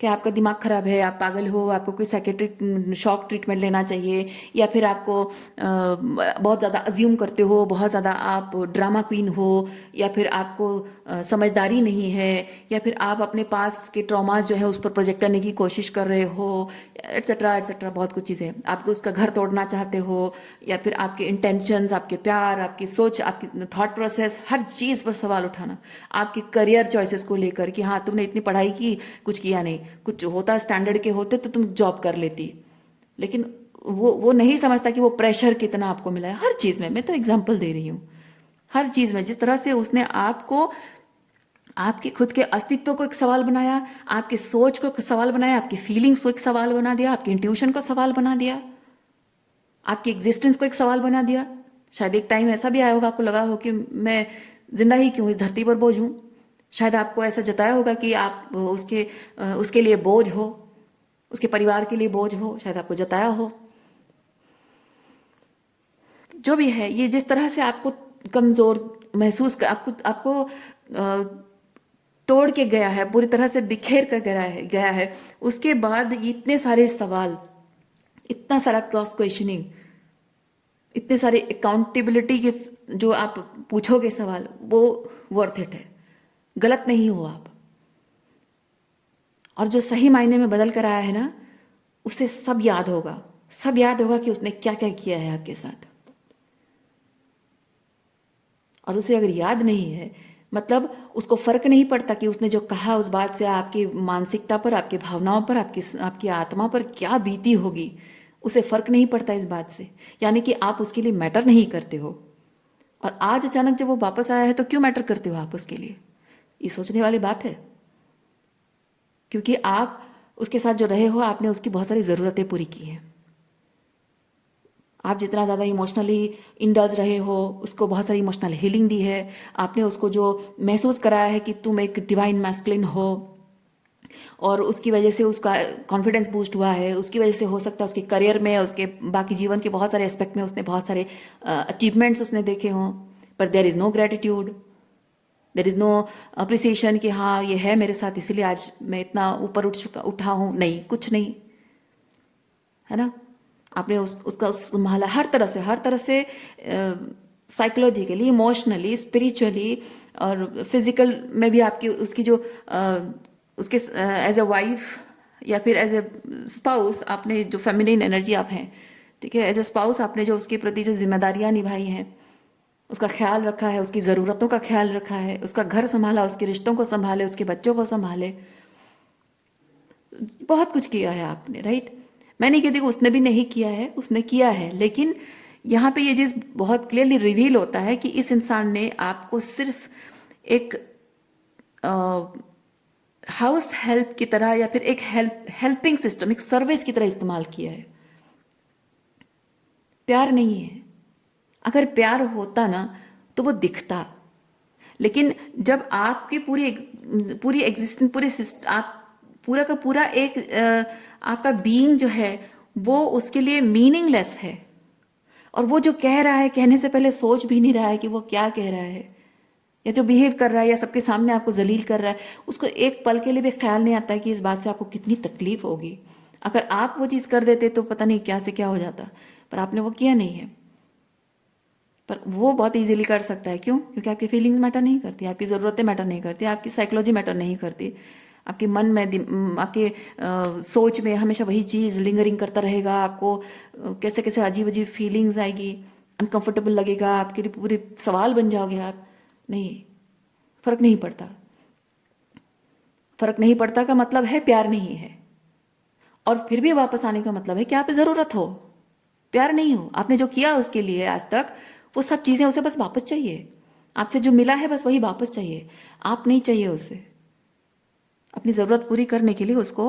कि आपका दिमाग खराब है, आप पागल हो, आपको कोई साइकेट्रिक शॉक ट्रीटमेंट लेना चाहिए, या फिर आपको बहुत ज़्यादा अज्यूम करते हो, बहुत ज़्यादा आप ड्रामा क्वीन हो, या फिर आपको समझदारी नहीं है, या फिर आप अपने पास के ट्रॉमास जो है उस पर प्रोजेक्ट करने की कोशिश कर रहे हो, एट्सेट्रा एट्सेट्रा, बहुत कुछ चीज़ें। आपको उसका घर तोड़ना चाहते हो, या फिर आपके इंटेंशंस, आपके प्यार, आपकी सोच, आपकी थॉट प्रोसेस, हर चीज़ पर सवाल उठाना, आपके करियर चॉइसेस को लेकर कि हाँ तुमने इतनी पढ़ाई की, कुछ किया नहीं, कुछ होता स्टैंडर्ड के होते तो तुम जॉब कर लेती। लेकिन वो नहीं समझता कि वो प्रेशर कितना आपको मिला है हर चीज़ में। मैं तो एग्जांपल दे रही हूँ, हर चीज़ में जिस तरह से उसने आपको, आपके खुद के अस्तित्व को एक सवाल बनाया, आपकी सोच को एक सवाल बनाया, आपकी फीलिंग्स को एक सवाल बना दिया, आपकी इंट्यूशन को सवाल बना दिया, आपकी एग्जिस्टेंस को एक सवाल बना दिया। शायद एक टाइम ऐसा भी आया होगा, आपको लगा हो कि मैं जिंदा ही क्यों, इस धरती पर बोझ हूँ। शायद आपको ऐसा जताया होगा कि आप उसके लिए बोझ हो, उसके परिवार के लिए बोझ हो, शायद आपको जताया हो। जो भी है, ये जिस तरह से आपको कमज़ोर महसूस आपको तोड़ के गया है, पूरी तरह से बिखेर कर गया है, उसके बाद इतने सारे सवाल, इतना सारा क्रॉस क्वेश्चनिंग, इतने सारे अकाउंटेबिलिटी के जो आप पूछोगे सवाल, वो वर्थ इट है। गलत नहीं हो आप। और जो सही मायने में बदल कर आया है ना, उसे सब याद होगा, सब याद होगा कि उसने क्या क्या किया है आपके साथ। और उसे अगर याद नहीं है, मतलब उसको फर्क नहीं पड़ता कि उसने जो कहा उस बात से आपकी मानसिकता पर, आपकी भावनाओं पर, आपकी आपकी आत्मा पर क्या बीती होगी, उसे फर्क नहीं पड़ता इस बात से। यानी कि आप उसके लिए मैटर नहीं करते हो। और आज अचानक जब वो वापस आया है तो क्यों मैटर करते हो आप उसके लिए? ये सोचने वाली बात है। क्योंकि आप उसके साथ जो रहे हो, आपने उसकी बहुत सारी ज़रूरतें पूरी की हैं। आप जितना ज़्यादा इमोशनली इंडल्ज रहे हो, उसको बहुत सारी इमोशनल हीलिंग दी है। आपने उसको जो महसूस कराया है कि तुम एक डिवाइन मैस्कुलिन हो, और उसकी वजह से उसका कॉन्फिडेंस बूस्ट हुआ है। उसकी वजह से हो सकता है उसके करियर में, उसके बाकी जीवन के बहुत सारे एस्पेक्ट में उसने बहुत सारे अचीवमेंट्स उसने देखे हों, पर there is no gratitude, there is no appreciation कि हाँ ये है मेरे साथ इसीलिए आज मैं इतना ऊपर उठा हूँ। नहीं, कुछ नहीं, है ना। आपने उसका संभाला हर तरह से, साइकोलॉजिकली, इमोशनली, स्पिरिचुअली और फिजिकल में भी। आपकी उसकी जो उसके एज अ वाइफ या फिर एज ए स्पाउस, आपने जो फेमिनिन एनर्जी आप हैं, ठीक है, एज ए स्पाउस आपने जो उसके प्रति जो जिम्मेदारियां निभाई हैं, उसका ख्याल रखा है, उसकी ज़रूरतों का ख्याल रखा है, उसका घर संभाला, उसके रिश्तों को संभाले, उसके बच्चों को संभाले, बहुत कुछ किया है आपने, राइट। मैं नहीं कहती कि उसने भी नहीं किया है, उसने किया है। लेकिन यहाँ पे ये चीज़ बहुत क्लियरली रिवील होता है कि इस इंसान ने आपको सिर्फ एक हाउस हेल्प की तरह या फिर एक हेल्पिंग सिस्टम, एक सर्विस की तरह इस्तेमाल किया है। प्यार नहीं है। अगर प्यार होता ना तो वो दिखता। लेकिन जब आपकी पूरी एग्जिस्टेंस, आप पूरा का पूरा एक आपका बीइंग जो है वो उसके लिए मीनिंगलेस है, और वो जो कह रहा है, कहने से पहले सोच भी नहीं रहा है कि वो क्या कह रहा है, या जो बिहेव कर रहा है या सबके सामने आपको जलील कर रहा है, उसको एक पल के लिए भी ख्याल नहीं आता है कि इस बात से आपको कितनी तकलीफ होगी। अगर आप वो चीज़ कर देते तो पता नहीं क्या से क्या हो जाता, पर आपने वो किया नहीं है। पर वो बहुत इजीली कर सकता है। क्यों? क्योंकि आपकी फीलिंग्स मैटर नहीं करती, आपकी ज़रूरतें मैटर नहीं करती, आपकी साइकोलॉजी मैटर नहीं करती। आपके मन में, आपके सोच में हमेशा वही चीज़ लिंगरिंग करता रहेगा। आपको कैसे कैसे अजीब अजीब फीलिंग्स आएगी, अनकंफर्टेबल लगेगा, आपके लिए पूरे सवाल बन जाओगे आप। नहीं, फर्क नहीं पड़ता। फर्क नहीं पड़ता का मतलब है प्यार नहीं है। और फिर भी वापस आने का मतलब है कि आप ज़रूरत हो, प्यार नहीं हो। आपने जो किया उसके लिए आज तक, वो सब चीज़ें उसे बस वापस चाहिए। आपसे जो मिला है बस वही वापस चाहिए, आप नहीं चाहिए उसे। अपनी ज़रूरत पूरी करने के लिए उसको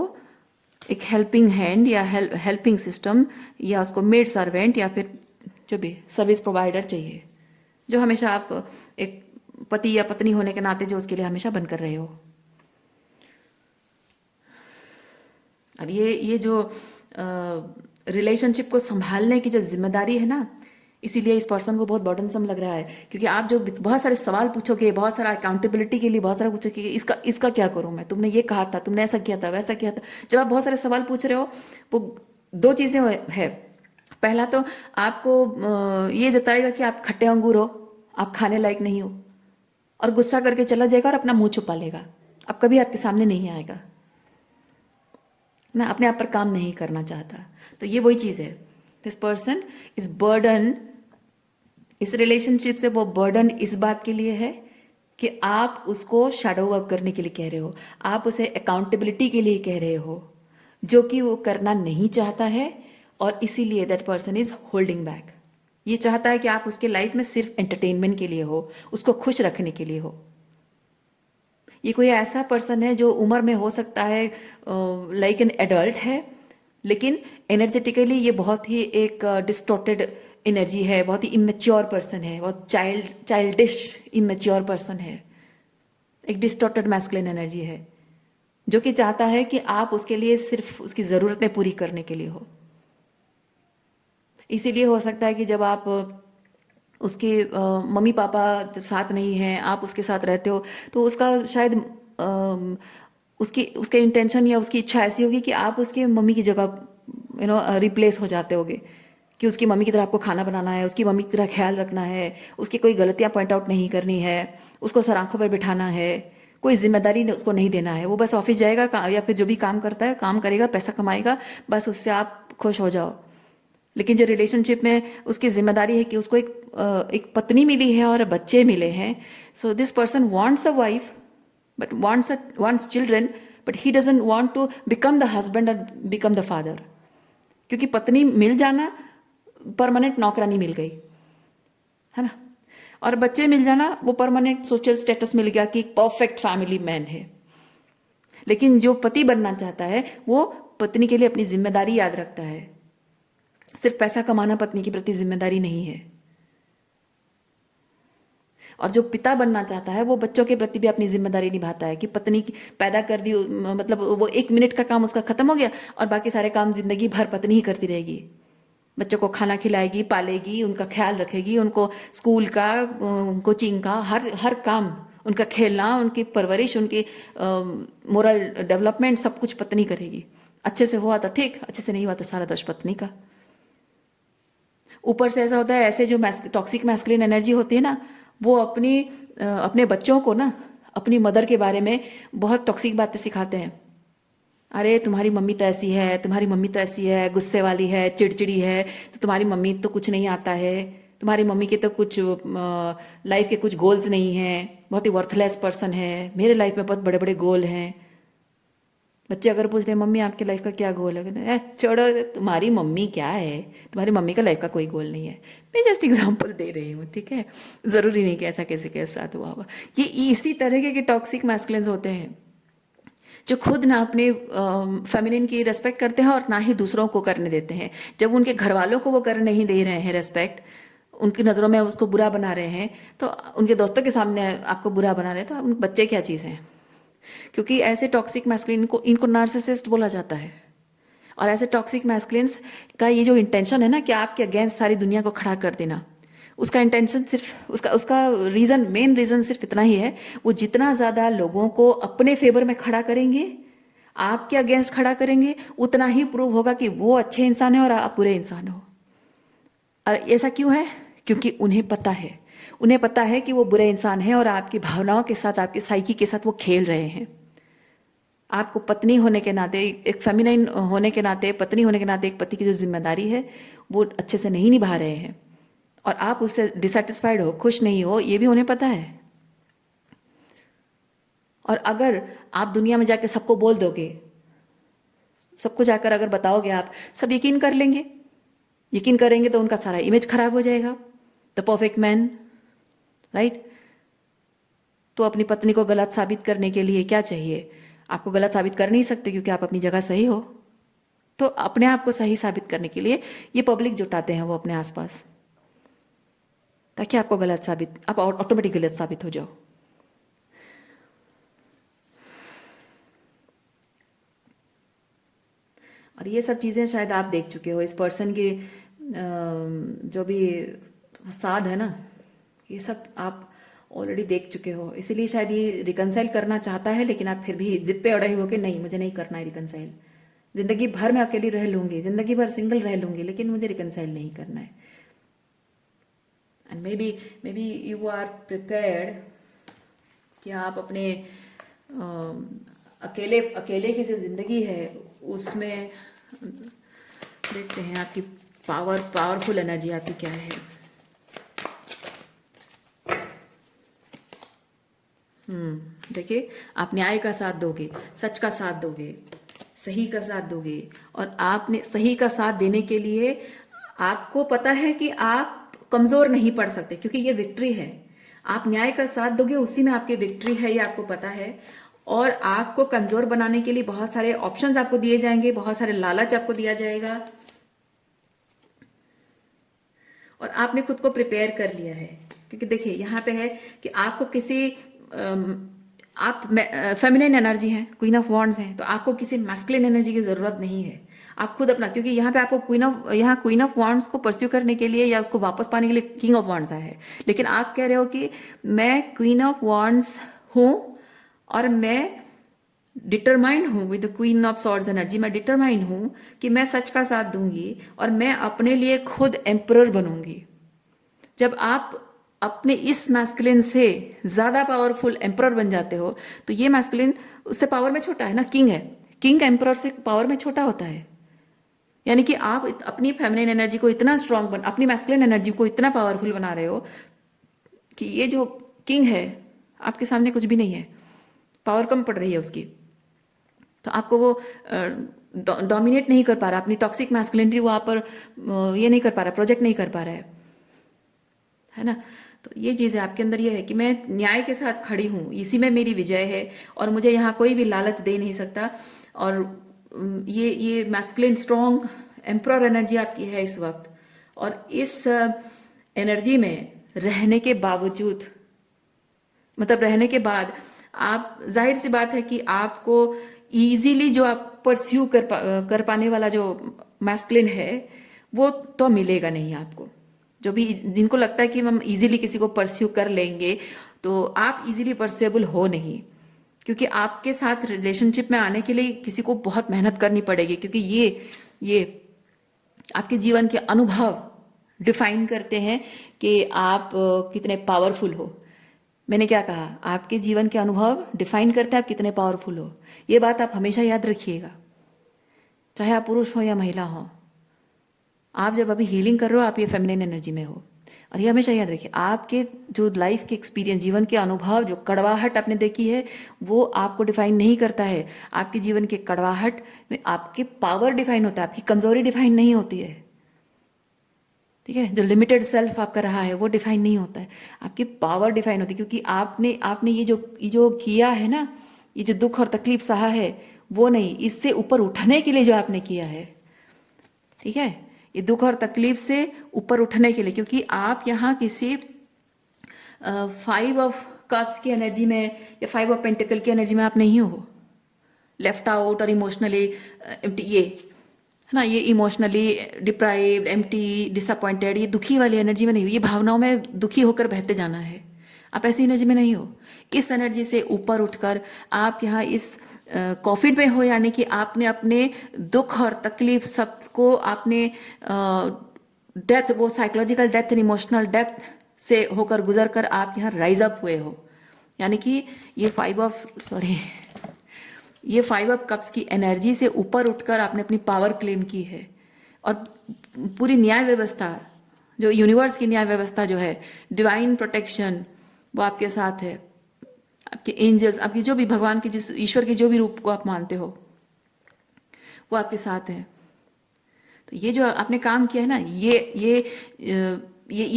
एक हेल्पिंग हैंड या हेल्पिंग सिस्टम, या उसको मेड सर्वेंट या फिर जो भी सर्विस प्रोवाइडर चाहिए, जो हमेशा आप एक पति या पत्नी होने के नाते जो उसके लिए हमेशा बनकर रहे हो। और ये जो रिलेशनशिप को संभालने की जो जिम्मेदारी है ना, इसीलिए इस पर्सन को बहुत बर्डनसम लग रहा है। क्योंकि आप जो बहुत सारे सवाल पूछोगे, बहुत सारा अकाउंटेबिलिटी के लिए बहुत सारा पूछोगे कि इसका क्या करूं मैं, तुमने ये कहा था, तुमने ऐसा किया था, वैसा किया था। जब आप बहुत सारे सवाल पूछ रहे हो, वो दो चीज़ें है। पहला तो आपको ये जताएगा कि आप खट्टे अंगूर हो, आप खाने लायक नहीं हो, और गुस्सा करके चला जाएगा और अपना मुंह छुपा लेगा। अब कभी आपके सामने नहीं आएगा ना, अपने आप पर काम नहीं करना चाहता। तो ये वही चीज़ है, दिस पर्सन इज बर्डन। इस रिलेशनशिप से वो बर्डन इस बात के लिए है कि आप उसको शैडो वर्क करने के लिए कह रहे हो, आप उसे अकाउंटेबिलिटी के लिए कह रहे हो, जो कि वो करना नहीं चाहता है। और इसीलिए that person is holding back. ये चाहता है कि आप उसके लाइफ में सिर्फ एंटरटेनमेंट के लिए हो, उसको खुश रखने के लिए हो। ये कोई ऐसा पर्सन है जो उम्र में हो सकता है लाइक एन एडल्ट है, लेकिन एनर्जेटिकली ये बहुत ही एक डिस्टॉर्टेड एनर्जी है, बहुत ही इमेच्योर पर्सन है, बहुत चाइल्डिश इमेच्योर पर्सन है, एक डिस्टॉर्टेड मैस्कुलिन एनर्जी है, जो कि चाहता है कि आप उसके लिए सिर्फ उसकी ज़रूरतें पूरी करने के लिए हो। इसीलिए हो सकता है कि जब आप उसके मम्मी पापा जब साथ नहीं हैं, आप उसके साथ रहते हो, तो उसका शायद उसकी उसके इंटेंशन या उसकी इच्छा ऐसी होगी कि आप उसके मम्मी की जगह रिप्लेस हो जाते होगे, कि उसकी मम्मी की तरह आपको खाना बनाना है, उसकी मम्मी की तरह ख्याल रखना है, उसकी कोई गलतियां पॉइंट आउट नहीं करनी है, उसको सर आंखों पर बिठाना है, कोई जिम्मेदारी उसको नहीं देना है। वो बस ऑफिस जाएगा या फिर जो भी काम करता है काम करेगा, पैसा कमाएगा, बस उससे आप खुश हो जाओ। लेकिन जो रिलेशनशिप में उसकी जिम्मेदारी है कि उसको एक पत्नी मिली है और बच्चे मिले हैं, so this person wants a wife but wants children, but he doesn't want to become the husband और बिकम द फादर। क्योंकि पत्नी मिल जाना परमानेंट नौकरानी मिल गई, है ना, और बच्चे मिल जाना वो परमानेंट सोशल स्टेटस मिल गया कि परफेक्ट फैमिली मैन है। लेकिन जो पति बनना चाहता है वो पत्नी के लिए अपनी जिम्मेदारी याद रखता है। सिर्फ पैसा कमाना पत्नी के प्रति जिम्मेदारी नहीं है। और जो पिता बनना चाहता है वो बच्चों के प्रति भी अपनी जिम्मेदारी निभाता है कि पत्नी पैदा कर दी, मतलब वो 1 मिनट का काम उसका खत्म हो गया और बाकी सारे काम जिंदगी भर पत्नी ही करती रहेगी। बच्चों को खाना खिलाएगी, पालेगी, उनका ख्याल रखेगी, उनको स्कूल का, कोचिंग का, हर हर काम, उनका खेलना, उनकी परवरिश, उनकी मोरल डेवलपमेंट सब कुछ पत्नी करेगी। अच्छे से हुआ तो ठीक, अच्छे से नहीं हुआ तो सारा दोष पत्नी का। ऊपर से ऐसा होता है, ऐसे जो टॉक्सिक मैस्कुलिन एनर्जी होती है ना, वो अपने बच्चों को ना अपनी मदर के बारे में बहुत टॉक्सिक बातें सिखाते हैं। अरे तुम्हारी मम्मी तो ऐसी है, तुम्हारी मम्मी तो ऐसी है, गुस्से वाली है, चिड़चिड़ी है, तो तुम्हारी मम्मी तो कुछ नहीं आता है, तुम्हारी मम्मी के तो कुछ लाइफ के कुछ गोल्स नहीं हैं, बहुत ही वर्थलेस पर्सन है, मेरे लाइफ में बहुत बड़े बड़े गोल हैं। बच्चे अगर पूछते हैं मम्मी आपके लाइफ का क्या गोल है, छोड़ो, तुम्हारी मम्मी क्या है, तुम्हारी मम्मी का लाइफ का कोई गोल नहीं है। मैं जस्ट एग्जांपल दे रही हूँ, ठीक है, ज़रूरी नहीं कि ऐसा किसी के साथ हुआ होगा। ये इसी तरीके के टॉक्सिक मैस्कुलिन्स होते हैं जो खुद ना अपने फेमिनिन की रेस्पेक्ट करते हैं और ना ही दूसरों को करने देते हैं। जब उनके घर वालों को वो कर नहीं दे रहे हैं रेस्पेक्ट, उनकी नज़रों में उसको बुरा बना रहे हैं, तो उनके दोस्तों के सामने आपको बुरा बना रहे हैं, तो बच्चे क्या चीज़ हैं। क्योंकि ऐसे टॉक्सिक मैस्कुलिन को, इनको नार्सिसिस्ट बोला जाता है। और ऐसे टॉक्सिक मैस्कुलिन्स का ये जो इंटेंशन है ना कि आपके अगेंस्ट सारी दुनिया को खड़ा कर देना, उसका इंटेंशन सिर्फ उसका उसका रीज़न, मेन रीज़न सिर्फ इतना ही है, वो जितना ज़्यादा लोगों को अपने फेवर में खड़ा करेंगे, आपके अगेंस्ट खड़ा करेंगे, उतना ही प्रूव होगा कि वो अच्छे इंसान है और आप बुरे इंसान हो। और ऐसा क्यों है? क्योंकि उन्हें पता है कि वो बुरे इंसान हैं और आपकी भावनाओं के साथ, आपकी साइकी के साथ वो खेल रहे हैं। आपको पत्नी होने के नाते, एक फेमिनाइन होने के नाते, पत्नी होने के नाते एक पति की जो जिम्मेदारी है वो अच्छे से नहीं निभा रहे हैं, और आप उससे डिसैटिस्फाइड हो, खुश नहीं हो, ये भी उन्हें पता है। और अगर आप दुनिया में जाके सबको बोल दोगे, सबको जाकर अगर बताओगे, आप सब यकीन कर लेंगे। यकीन करेंगे तो उनका सारा इमेज खराब हो जाएगा, द परफेक्ट मैन, राइट। तो अपनी पत्नी को गलत साबित करने के लिए क्या चाहिए? आपको गलत साबित कर नहीं सकते क्योंकि आप अपनी जगह सही हो। तो अपने आप को सही साबित करने के लिए ये पब्लिक जुटाते हैं वो अपने आसपास, ताकि आपको गलत साबित, आप ऑटोमेटिक गलत साबित हो जाओ। और ये सब चीज़ें शायद आप देख चुके हो, इस पर्सन के जो भी फसाद है ना, ये सब आप ऑलरेडी देख चुके हो। इसीलिए शायद ये रिकनसाइल करना चाहता है, लेकिन आप फिर भी जिद पे अड़े हो कि नहीं, मुझे नहीं करना है रिकनसाइल। जिंदगी भर मैं अकेली रह लूंगी, जिंदगी भर सिंगल रह लूंगी, लेकिन मुझे रिकनसाइल नहीं करना है। And maybe you are prepared कि आप अपने अकेले की जो जिंदगी है उसमें देखते हैं आपकी पावरफुल एनर्जी आपकी क्या है। देखिए, आप न्याय का साथ दोगे, सच का साथ दोगे, सही का साथ दोगे, और आपने सही का साथ देने के लिए आपको पता है कि आप कमजोर नहीं पड़ सकते, क्योंकि ये विक्ट्री है। आप न्याय का साथ दोगे, उसी में आपकी विक्ट्री है, ये आपको पता है। और आपको कमजोर बनाने के लिए बहुत सारे ऑप्शंस आपको दिए जाएंगे, बहुत सारे लालच आपको दिया जाएगा, और आपने खुद को प्रिपेयर कर लिया है। क्योंकि देखिए यहाँ पे है कि आपको किसी आप फेमिनिन एनर्जी हैं, क्वीन ऑफ वॉन्ड्स हैं, तो आपको किसी मैस्कुलिन एनर्जी की जरूरत नहीं है। आप खुद अपना, क्योंकि यहाँ पे आपको क्वीन ऑफ वॉन्ड्स को परस्यू करने के लिए या उसको वापस पाने के लिए किंग ऑफ वॉन्ड्स आया है। लेकिन आप कह रहे हो कि मैं क्वीन ऑफ वॉन्ड्स हूँ और मैं डिटरमाइंड हूँ with the queen of swords energy. मैं डिटरमाइंड हूँ कि मैं सच का साथ दूंगी और मैं अपने लिए खुद एम्परर बनूंगी। जब आप अपने इस मैस्कुलिन से ज्यादा पावरफुल एम्परर बन जाते हो तो ये मैस्कुलिन उससे पावर में छोटा है ना, किंग है। किंग एम्परर से पावर में छोटा होता है। यानी कि आप अपनी फेमिनिन एनर्जी को इतना स्ट्रांग अपनी मैस्कुलिन एनर्जी को इतना पावरफुल बना रहे हो कि ये जो किंग है आपके सामने कुछ भी नहीं है, पावर कम पड़ रही है उसकी। तो आपको वो डोमिनेट नहीं कर पा रहा, अपनी टॉक्सिक मैस्कुलिनिटी वहां पर ये नहीं कर पा रहा, प्रोजेक्ट नहीं कर पा रहा है ना। तो ये चीज़ है आपके अंदर, ये है कि मैं न्याय के साथ खड़ी हूँ, इसी में मेरी विजय है और मुझे यहाँ कोई भी लालच दे नहीं सकता। और ये मैस्कुलिन स्ट्रॉन्ग एम्प्रॉर एनर्जी आपकी है इस वक्त। और इस एनर्जी में रहने के बावजूद, मतलब रहने के बाद, आप जाहिर सी बात है कि आपको इजीली जो आप परस्यू कर पाने वाला जो मैस्कुलिन है वो तो मिलेगा नहीं आपको। जो भी जिनको लगता है कि हम इजीली किसी को परस्यू कर लेंगे, तो आप इजीली परस्यूएबल हो नहीं, क्योंकि आपके साथ रिलेशनशिप में आने के लिए किसी को बहुत मेहनत करनी पड़ेगी। क्योंकि ये आपके जीवन के अनुभव डिफाइन करते हैं कि आप कितने पावरफुल हो। मैंने क्या कहा, आपके जीवन के अनुभव डिफाइन करते हैं आप कितने पावरफुल हो। ये बात आप हमेशा याद रखिएगा, चाहे आप पुरुष हो या महिला हो। आप जब अभी हीलिंग कर रहे हो आप ये फेमिनिन एनर्जी में हो। और ये हमेशा याद रखिए, आपके जो लाइफ के एक्सपीरियंस, जीवन के अनुभव, जो कड़वाहट आपने देखी है वो आपको डिफाइन नहीं करता है। आपके जीवन के कड़वाहट में आपके पावर डिफाइन होता है, आपकी कमजोरी डिफाइन नहीं होती है। ठीक है, जो लिमिटेड सेल्फ आपका रहा है वो डिफाइन नहीं होता है, आपकी पावर डिफाइन होती है। क्योंकि आपने आपने ये जो किया है ना, ये जो दुख और तकलीफ सहा है वो नहीं, इससे ऊपर उठने के लिए जो आपने किया है। ठीक है, ये दुख और तकलीफ से ऊपर उठने के लिए, क्योंकि आप यहाँ किसी 5 ऑफ कप्स की एनर्जी में या 5 ऑफ पेंटिकल की एनर्जी में आप नहीं हो लेफ्ट आउट और इमोशनली एम्प्टी, ये है ना, ये इमोशनली डिप्राइव्ड, एम्प्टी, डिसअपॉइंटेड, ये दुखी वाली एनर्जी में नहीं हो। ये भावनाओं में दुखी होकर बहते जाना है, आप ऐसी एनर्जी में नहीं हो। इस एनर्जी से ऊपर उठकर आप यहाँ इस कॉफिन में हो, यानी कि आपने अपने दुख और तकलीफ सबको आपने डेथ, वो psychological death and emotional death से होकर गुजर कर आप यहाँ राइज अप हुए हो। यानी कि ये 5 ऑफ कप्स की एनर्जी से ऊपर उठकर आपने अपनी पावर क्लेम की है। और पूरी न्याय व्यवस्था, जो यूनिवर्स की न्याय व्यवस्था जो है, डिवाइन प्रोटेक्शन, वो आपके साथ है। आपके एंजल्स, आपकी जो भी भगवान की, जिस ईश्वर के जो भी रूप को आप मानते हो, वो आपके साथ है। तो ये जो आपने काम किया है ना, ये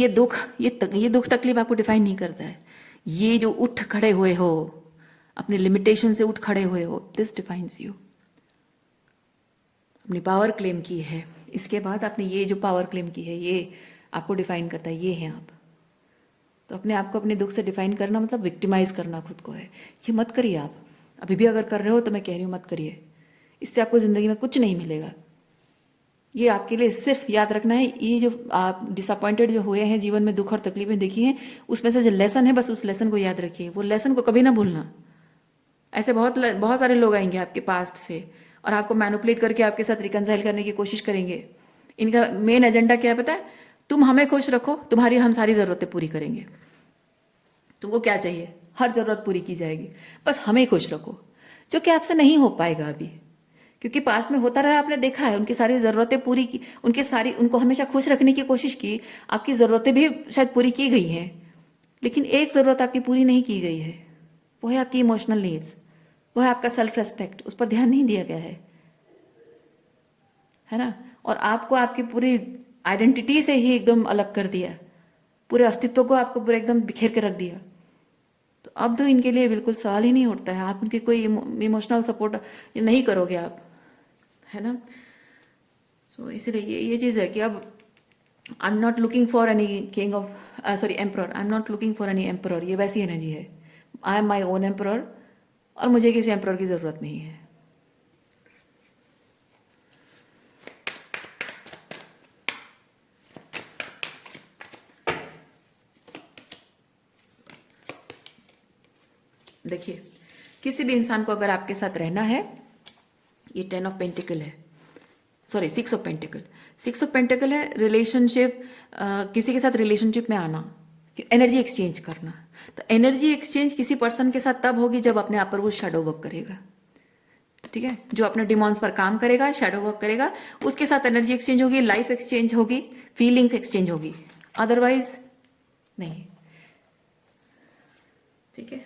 दुख, ये दुख तकलीफ आपको डिफाइन नहीं करता है। ये जो उठ खड़े हुए हो, अपने लिमिटेशन से उठ खड़े हुए हो, दिस डिफाइंस यू। अपनी पावर क्लेम की है, इसके बाद आपने ये जो पावर क्लेम की है ये आपको डिफाइन करता है, ये है आप। तो अपने आप को अपने दुख से डिफाइन करना मतलब विक्टिमाइज करना खुद को है। ये मत करिए आप, अभी भी अगर कर रहे हो तो मैं कह रही हूँ मत करिए। इससे आपको ज़िंदगी में कुछ नहीं मिलेगा। ये आपके लिए सिर्फ याद रखना है, ये जो आप डिसअपॉइंटेड जो हुए हैं जीवन में, दुख और तकलीफें देखी हैं, उसमें से जो लेसन है बस उस लेसन को याद रखिए, वो लेसन को कभी ना भूलना। ऐसे बहुत बहुत सारे लोग आएंगे आपके पास्ट से और आपको मैनिपुलेट करके आपके साथ रिकनसाइल करने की कोशिश करेंगे। इनका मेन एजेंडा क्या है पता है? तुम हमें खुश रखो, तुम्हारी हम सारी ज़रूरतें पूरी करेंगे। तुमको क्या चाहिए, हर ज़रूरत पूरी की जाएगी, बस हमें खुश रखो। जो कि आपसे नहीं हो पाएगा अभी, क्योंकि पास में होता रहा, आपने देखा है, उनकी सारी ज़रूरतें पूरी की, उनको हमेशा खुश रखने की कोशिश की, आपकी ज़रूरतें भी शायद पूरी की गई हैं, लेकिन एक ज़रूरत आपकी पूरी नहीं की गई है, वो है आपकी इमोशनल नीड्स, वो है आपका सेल्फ रेस्पेक्ट। उस पर ध्यान नहीं दिया गया है ना। और आपको आपकी पूरी आइडेंटिटी से ही एकदम अलग कर दिया, पूरे अस्तित्व को आपको पूरा एकदम बिखेर के रख दिया। तो अब तो इनके लिए बिल्कुल सवाल ही नहीं उठता है, आप उनकी कोई इमोशनल सपोर्ट नहीं करोगे आप, है ना। सो इसलिए ये चीज़ है कि अब I am not looking for any king of sorry emperor, I am not looking for any emperor. ये वैसी एनर्जी है, I am my own emperor और मुझे किसी एम्प्रर की ज़रूरत नहीं है। देखिए, किसी भी इंसान को अगर आपके साथ रहना है, ये 10 ऑफ पेंटिकल है, sorry 6 of pentacle, 6 of pentacle है। रिलेशनशिप, किसी के साथ रिलेशनशिप में आना, एनर्जी एक्सचेंज करना। तो एनर्जी एक्सचेंज किसी पर्सन के साथ तब होगी जब अपने आप पर वो शेडो वर्क करेगा, ठीक है। जो अपने डिमॉन्स पर काम करेगा, शेडो वर्क करेगा, उसके साथ एनर्जी एक्सचेंज होगी, लाइफ एक्सचेंज होगी, फीलिंग एक्सचेंज होगी, अदरवाइज नहीं, ठीक है।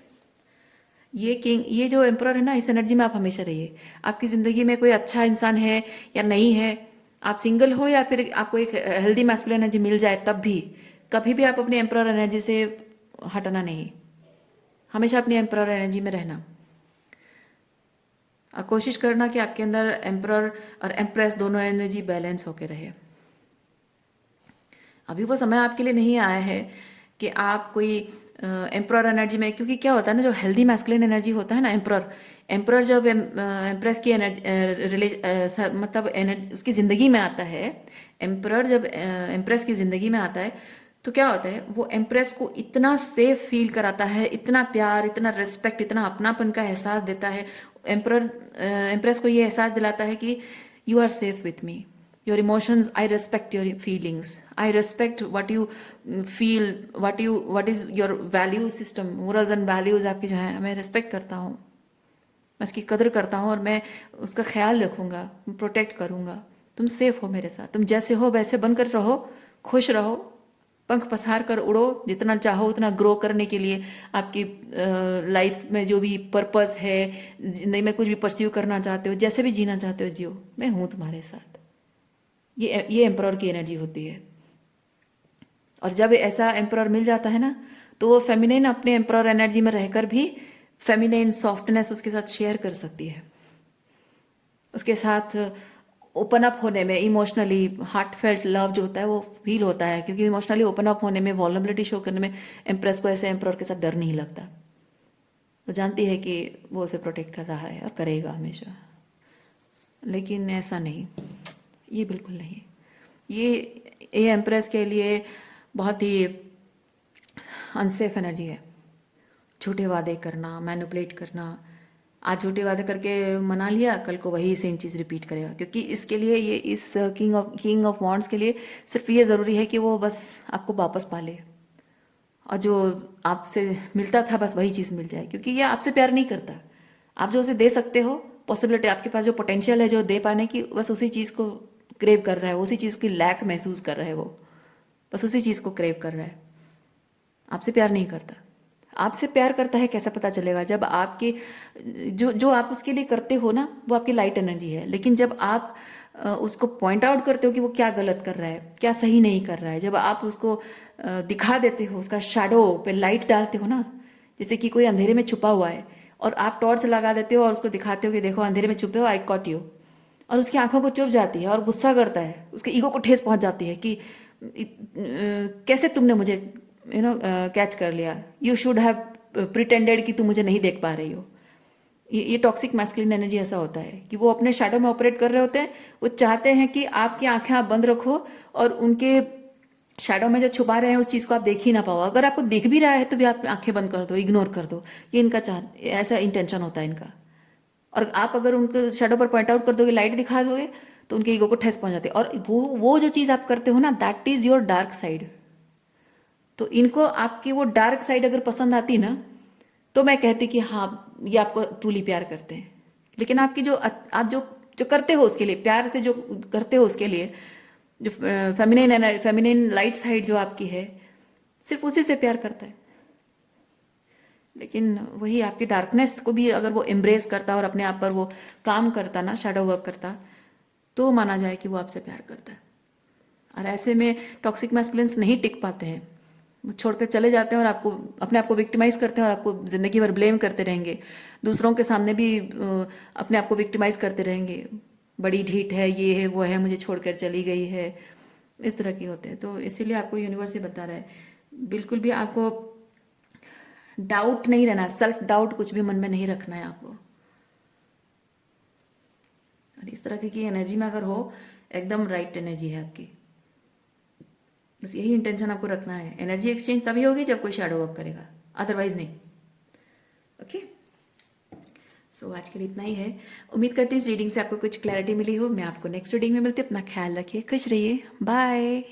ये किंग, ये जो एम्परर है ना, इस एनर्जी में आप हमेशा रहिए। आपकी ज़िंदगी में कोई अच्छा इंसान है या नहीं है, आप सिंगल हो या फिर आपको एक हेल्दी मैस्कुलिन एनर्जी मिल जाए, तब भी कभी भी आप अपनी एम्परर एनर्जी से हटना नहीं, हमेशा अपनी एम्परर एनर्जी में रहना। और कोशिश करना कि आपके अंदर एम्परर और एम्प्रेस दोनों एनर्जी बैलेंस होके रहे। अभी वो समय आपके लिए नहीं आया है कि आप कोई एम्प्रर एनर्जी में, क्योंकि क्या होता है ना, जो हेल्दी मैस्कुलिन एनर्जी होता है ना, एम्प्रर, एम्प्रर जब एम्प्रेस की एनर्जी मतलब एनर्जी उसकी ज़िंदगी में आता है, एम्प्रर जब एम्प्रेस की ज़िंदगी में आता है, तो क्या होता है, वो एम्प्रेस को इतना सेफ फील कराता है, इतना प्यार, इतना रिस्पेक्ट, इतना अपनापन का एहसास देता है। एम्प्रर एम्प्रेस को ये एहसास दिलाता है कि you are safe with me, your emotions, I respect your feelings, I respect what you feel, what is your value system, morals and values आपकी जो है, मैं रिस्पेक्ट करता हूँ, मैं उसकी कदर करता हूँ और मैं उसका ख्याल रखूँगा, प्रोटेक्ट करूँगा। तुम सेफ हो मेरे साथ, तुम जैसे हो वैसे बनकर रहो, खुश रहो, पंख पसार कर उड़ो, जितना चाहो उतना ग्रो करने के लिए। आपकी लाइफ में जो भी पर्पस है, जिंदगी में कुछ भी परस्यू करना चाहते हो, जैसे भी जीना चाहते हो जियो, मैं हूँ तुम्हारे साथ। ये एम्परर की एनर्जी होती है। और जब ऐसा एम्परर मिल जाता है ना, तो वो फेमिनिन अपने एम्परर एनर्जी में रहकर भी फेमिनिन सॉफ्टनेस उसके साथ शेयर कर सकती है, उसके साथ ओपन अप होने में, इमोशनली हार्ट फेल्ट लव जो होता है वो फील होता है, क्योंकि इमोशनली ओपन अप होने में, वॉल्नरेबिलिटी शो करने में एम्प्रेस को ऐसे एम्परर के साथ डर नहीं लगता। वो जानती है कि वो उसे प्रोटेक्ट कर रहा है और करेगा हमेशा। लेकिन ऐसा नहीं, ये बिल्कुल नहीं। ये एम्प्रेस के लिए बहुत ही अनसेफ एनर्जी है। झूठे वादे करना, मैनिपुलेट करना, आज झूठे वादे करके मना लिया, कल को वही सेम चीज़ रिपीट करेगा। क्योंकि इसके लिए, ये इस किंग ऑफ वॉन्ड्स के लिए सिर्फ ये ज़रूरी है कि वो बस आपको वापस पाले, और जो आपसे मिलता था बस वही चीज़ मिल जाए। क्योंकि ये आपसे प्यार नहीं करता, आप जो उसे दे सकते हो, पॉसिबिलिटी आपके पास जो पोटेंशियल है जो दे पाने की, बस उसी चीज़ को क्रेव कर रहा है, उसी चीज़ की लैक महसूस कर रहा है, वो बस उसी चीज़ को क्रेव कर रहा है, आपसे प्यार नहीं करता। आपसे प्यार करता है कैसा पता चलेगा, जब आपके जो जो आप उसके लिए करते हो ना, वो आपकी लाइट एनर्जी है। लेकिन जब आप उसको पॉइंट आउट करते हो कि वो क्या गलत कर रहा है, क्या सही नहीं कर रहा है, जब आप उसको दिखा देते हो, उसका शैडो पे लाइट डालते हो ना, जैसे कि कोई अंधेरे में छुपा हुआ है और आप टॉर्च लगा देते हो और उसको दिखाते हो कि देखो अंधेरे में छुपे हो, आई कॉट यू, और उसकी आंखों को चुभ जाती है और गुस्सा करता है, उसके ईगो को ठेस पहुंच जाती है कि कैसे तुमने मुझे कैच कर लिया, यू शुड हैव प्रिटेंडेड कि तुम मुझे नहीं देख पा रही हो। ये टॉक्सिक मैस्कुलिन एनर्जी ऐसा होता है कि वो अपने शैडो में ऑपरेट कर रहे होते हैं। वो चाहते हैं कि आपकी आंखें आप बंद रखो और उनके शैडो में जो छुपा रहे हैं उस चीज़ को आप देख ही ना पाओ। अगर आपको दिख भी रहा है तो भी आप आंखें बंद कर दो, इग्नोर कर दो। ये इनका ऐसा इंटेंशन होता है इनका। और आप अगर उनके शैडो पर पॉइंट आउट कर दोगे, लाइट दिखा दोगे, तो उनके ईगो को ठेस पहुंच जाती है। और वो जो चीज़ आप करते हो ना, that is your dark side. तो इनको आपकी वो डार्क साइड अगर पसंद आती ना, तो मैं कहती कि हाँ, ये आपको ट्रूली प्यार करते हैं। लेकिन आपकी जो आप जो जो करते हो उसके लिए, प्यार से जो करते हो उसके लिए, जो फेमिनिन लाइट साइड जो आपकी है, सिर्फ उसी से प्यार करता है। लेकिन वही आपकी डार्कनेस को भी अगर वो एम्ब्रेस करता और अपने आप पर वो काम करता ना, शैडो वर्क करता, तो माना जाए कि वो आपसे प्यार करता है। और ऐसे में टॉक्सिक मैस्कुलिन्स नहीं टिक पाते हैं, वो छोड़कर चले जाते हैं और आपको, अपने आप को विक्टिमाइज करते हैं और आपको ज़िंदगी भर ब्लेम करते रहेंगे। दूसरों के सामने भी अपने आप को विक्टिमाइज करते रहेंगे, बड़ी ढीठ है, ये है, वो है, मुझे छोड़कर चली गई है, इस तरह की होते हैं। तो इसीलिए आपको यूनिवर्स ये बता रहा है, बिल्कुल भी आपको डाउट नहीं रहना, सेल्फ डाउट कुछ भी मन में नहीं रखना है आपको। और इस तरह की एनर्जी में अगर हो, एकदम राइट एनर्जी है आपकी। बस यही इंटेंशन आपको रखना है। एनर्जी एक्सचेंज तभी होगी जब कोई शैडो वर्क करेगा, अदरवाइज नहीं। ओके। सो आज के लिए इतना ही है। उम्मीद करती हूँ इस रीडिंग से आपको कुछ क्लैरिटी मिली हो। मैं आपको नेक्स्ट रीडिंग में मिलती हूँ। अपना ख्याल रखिए, खुश रहिए, बाय।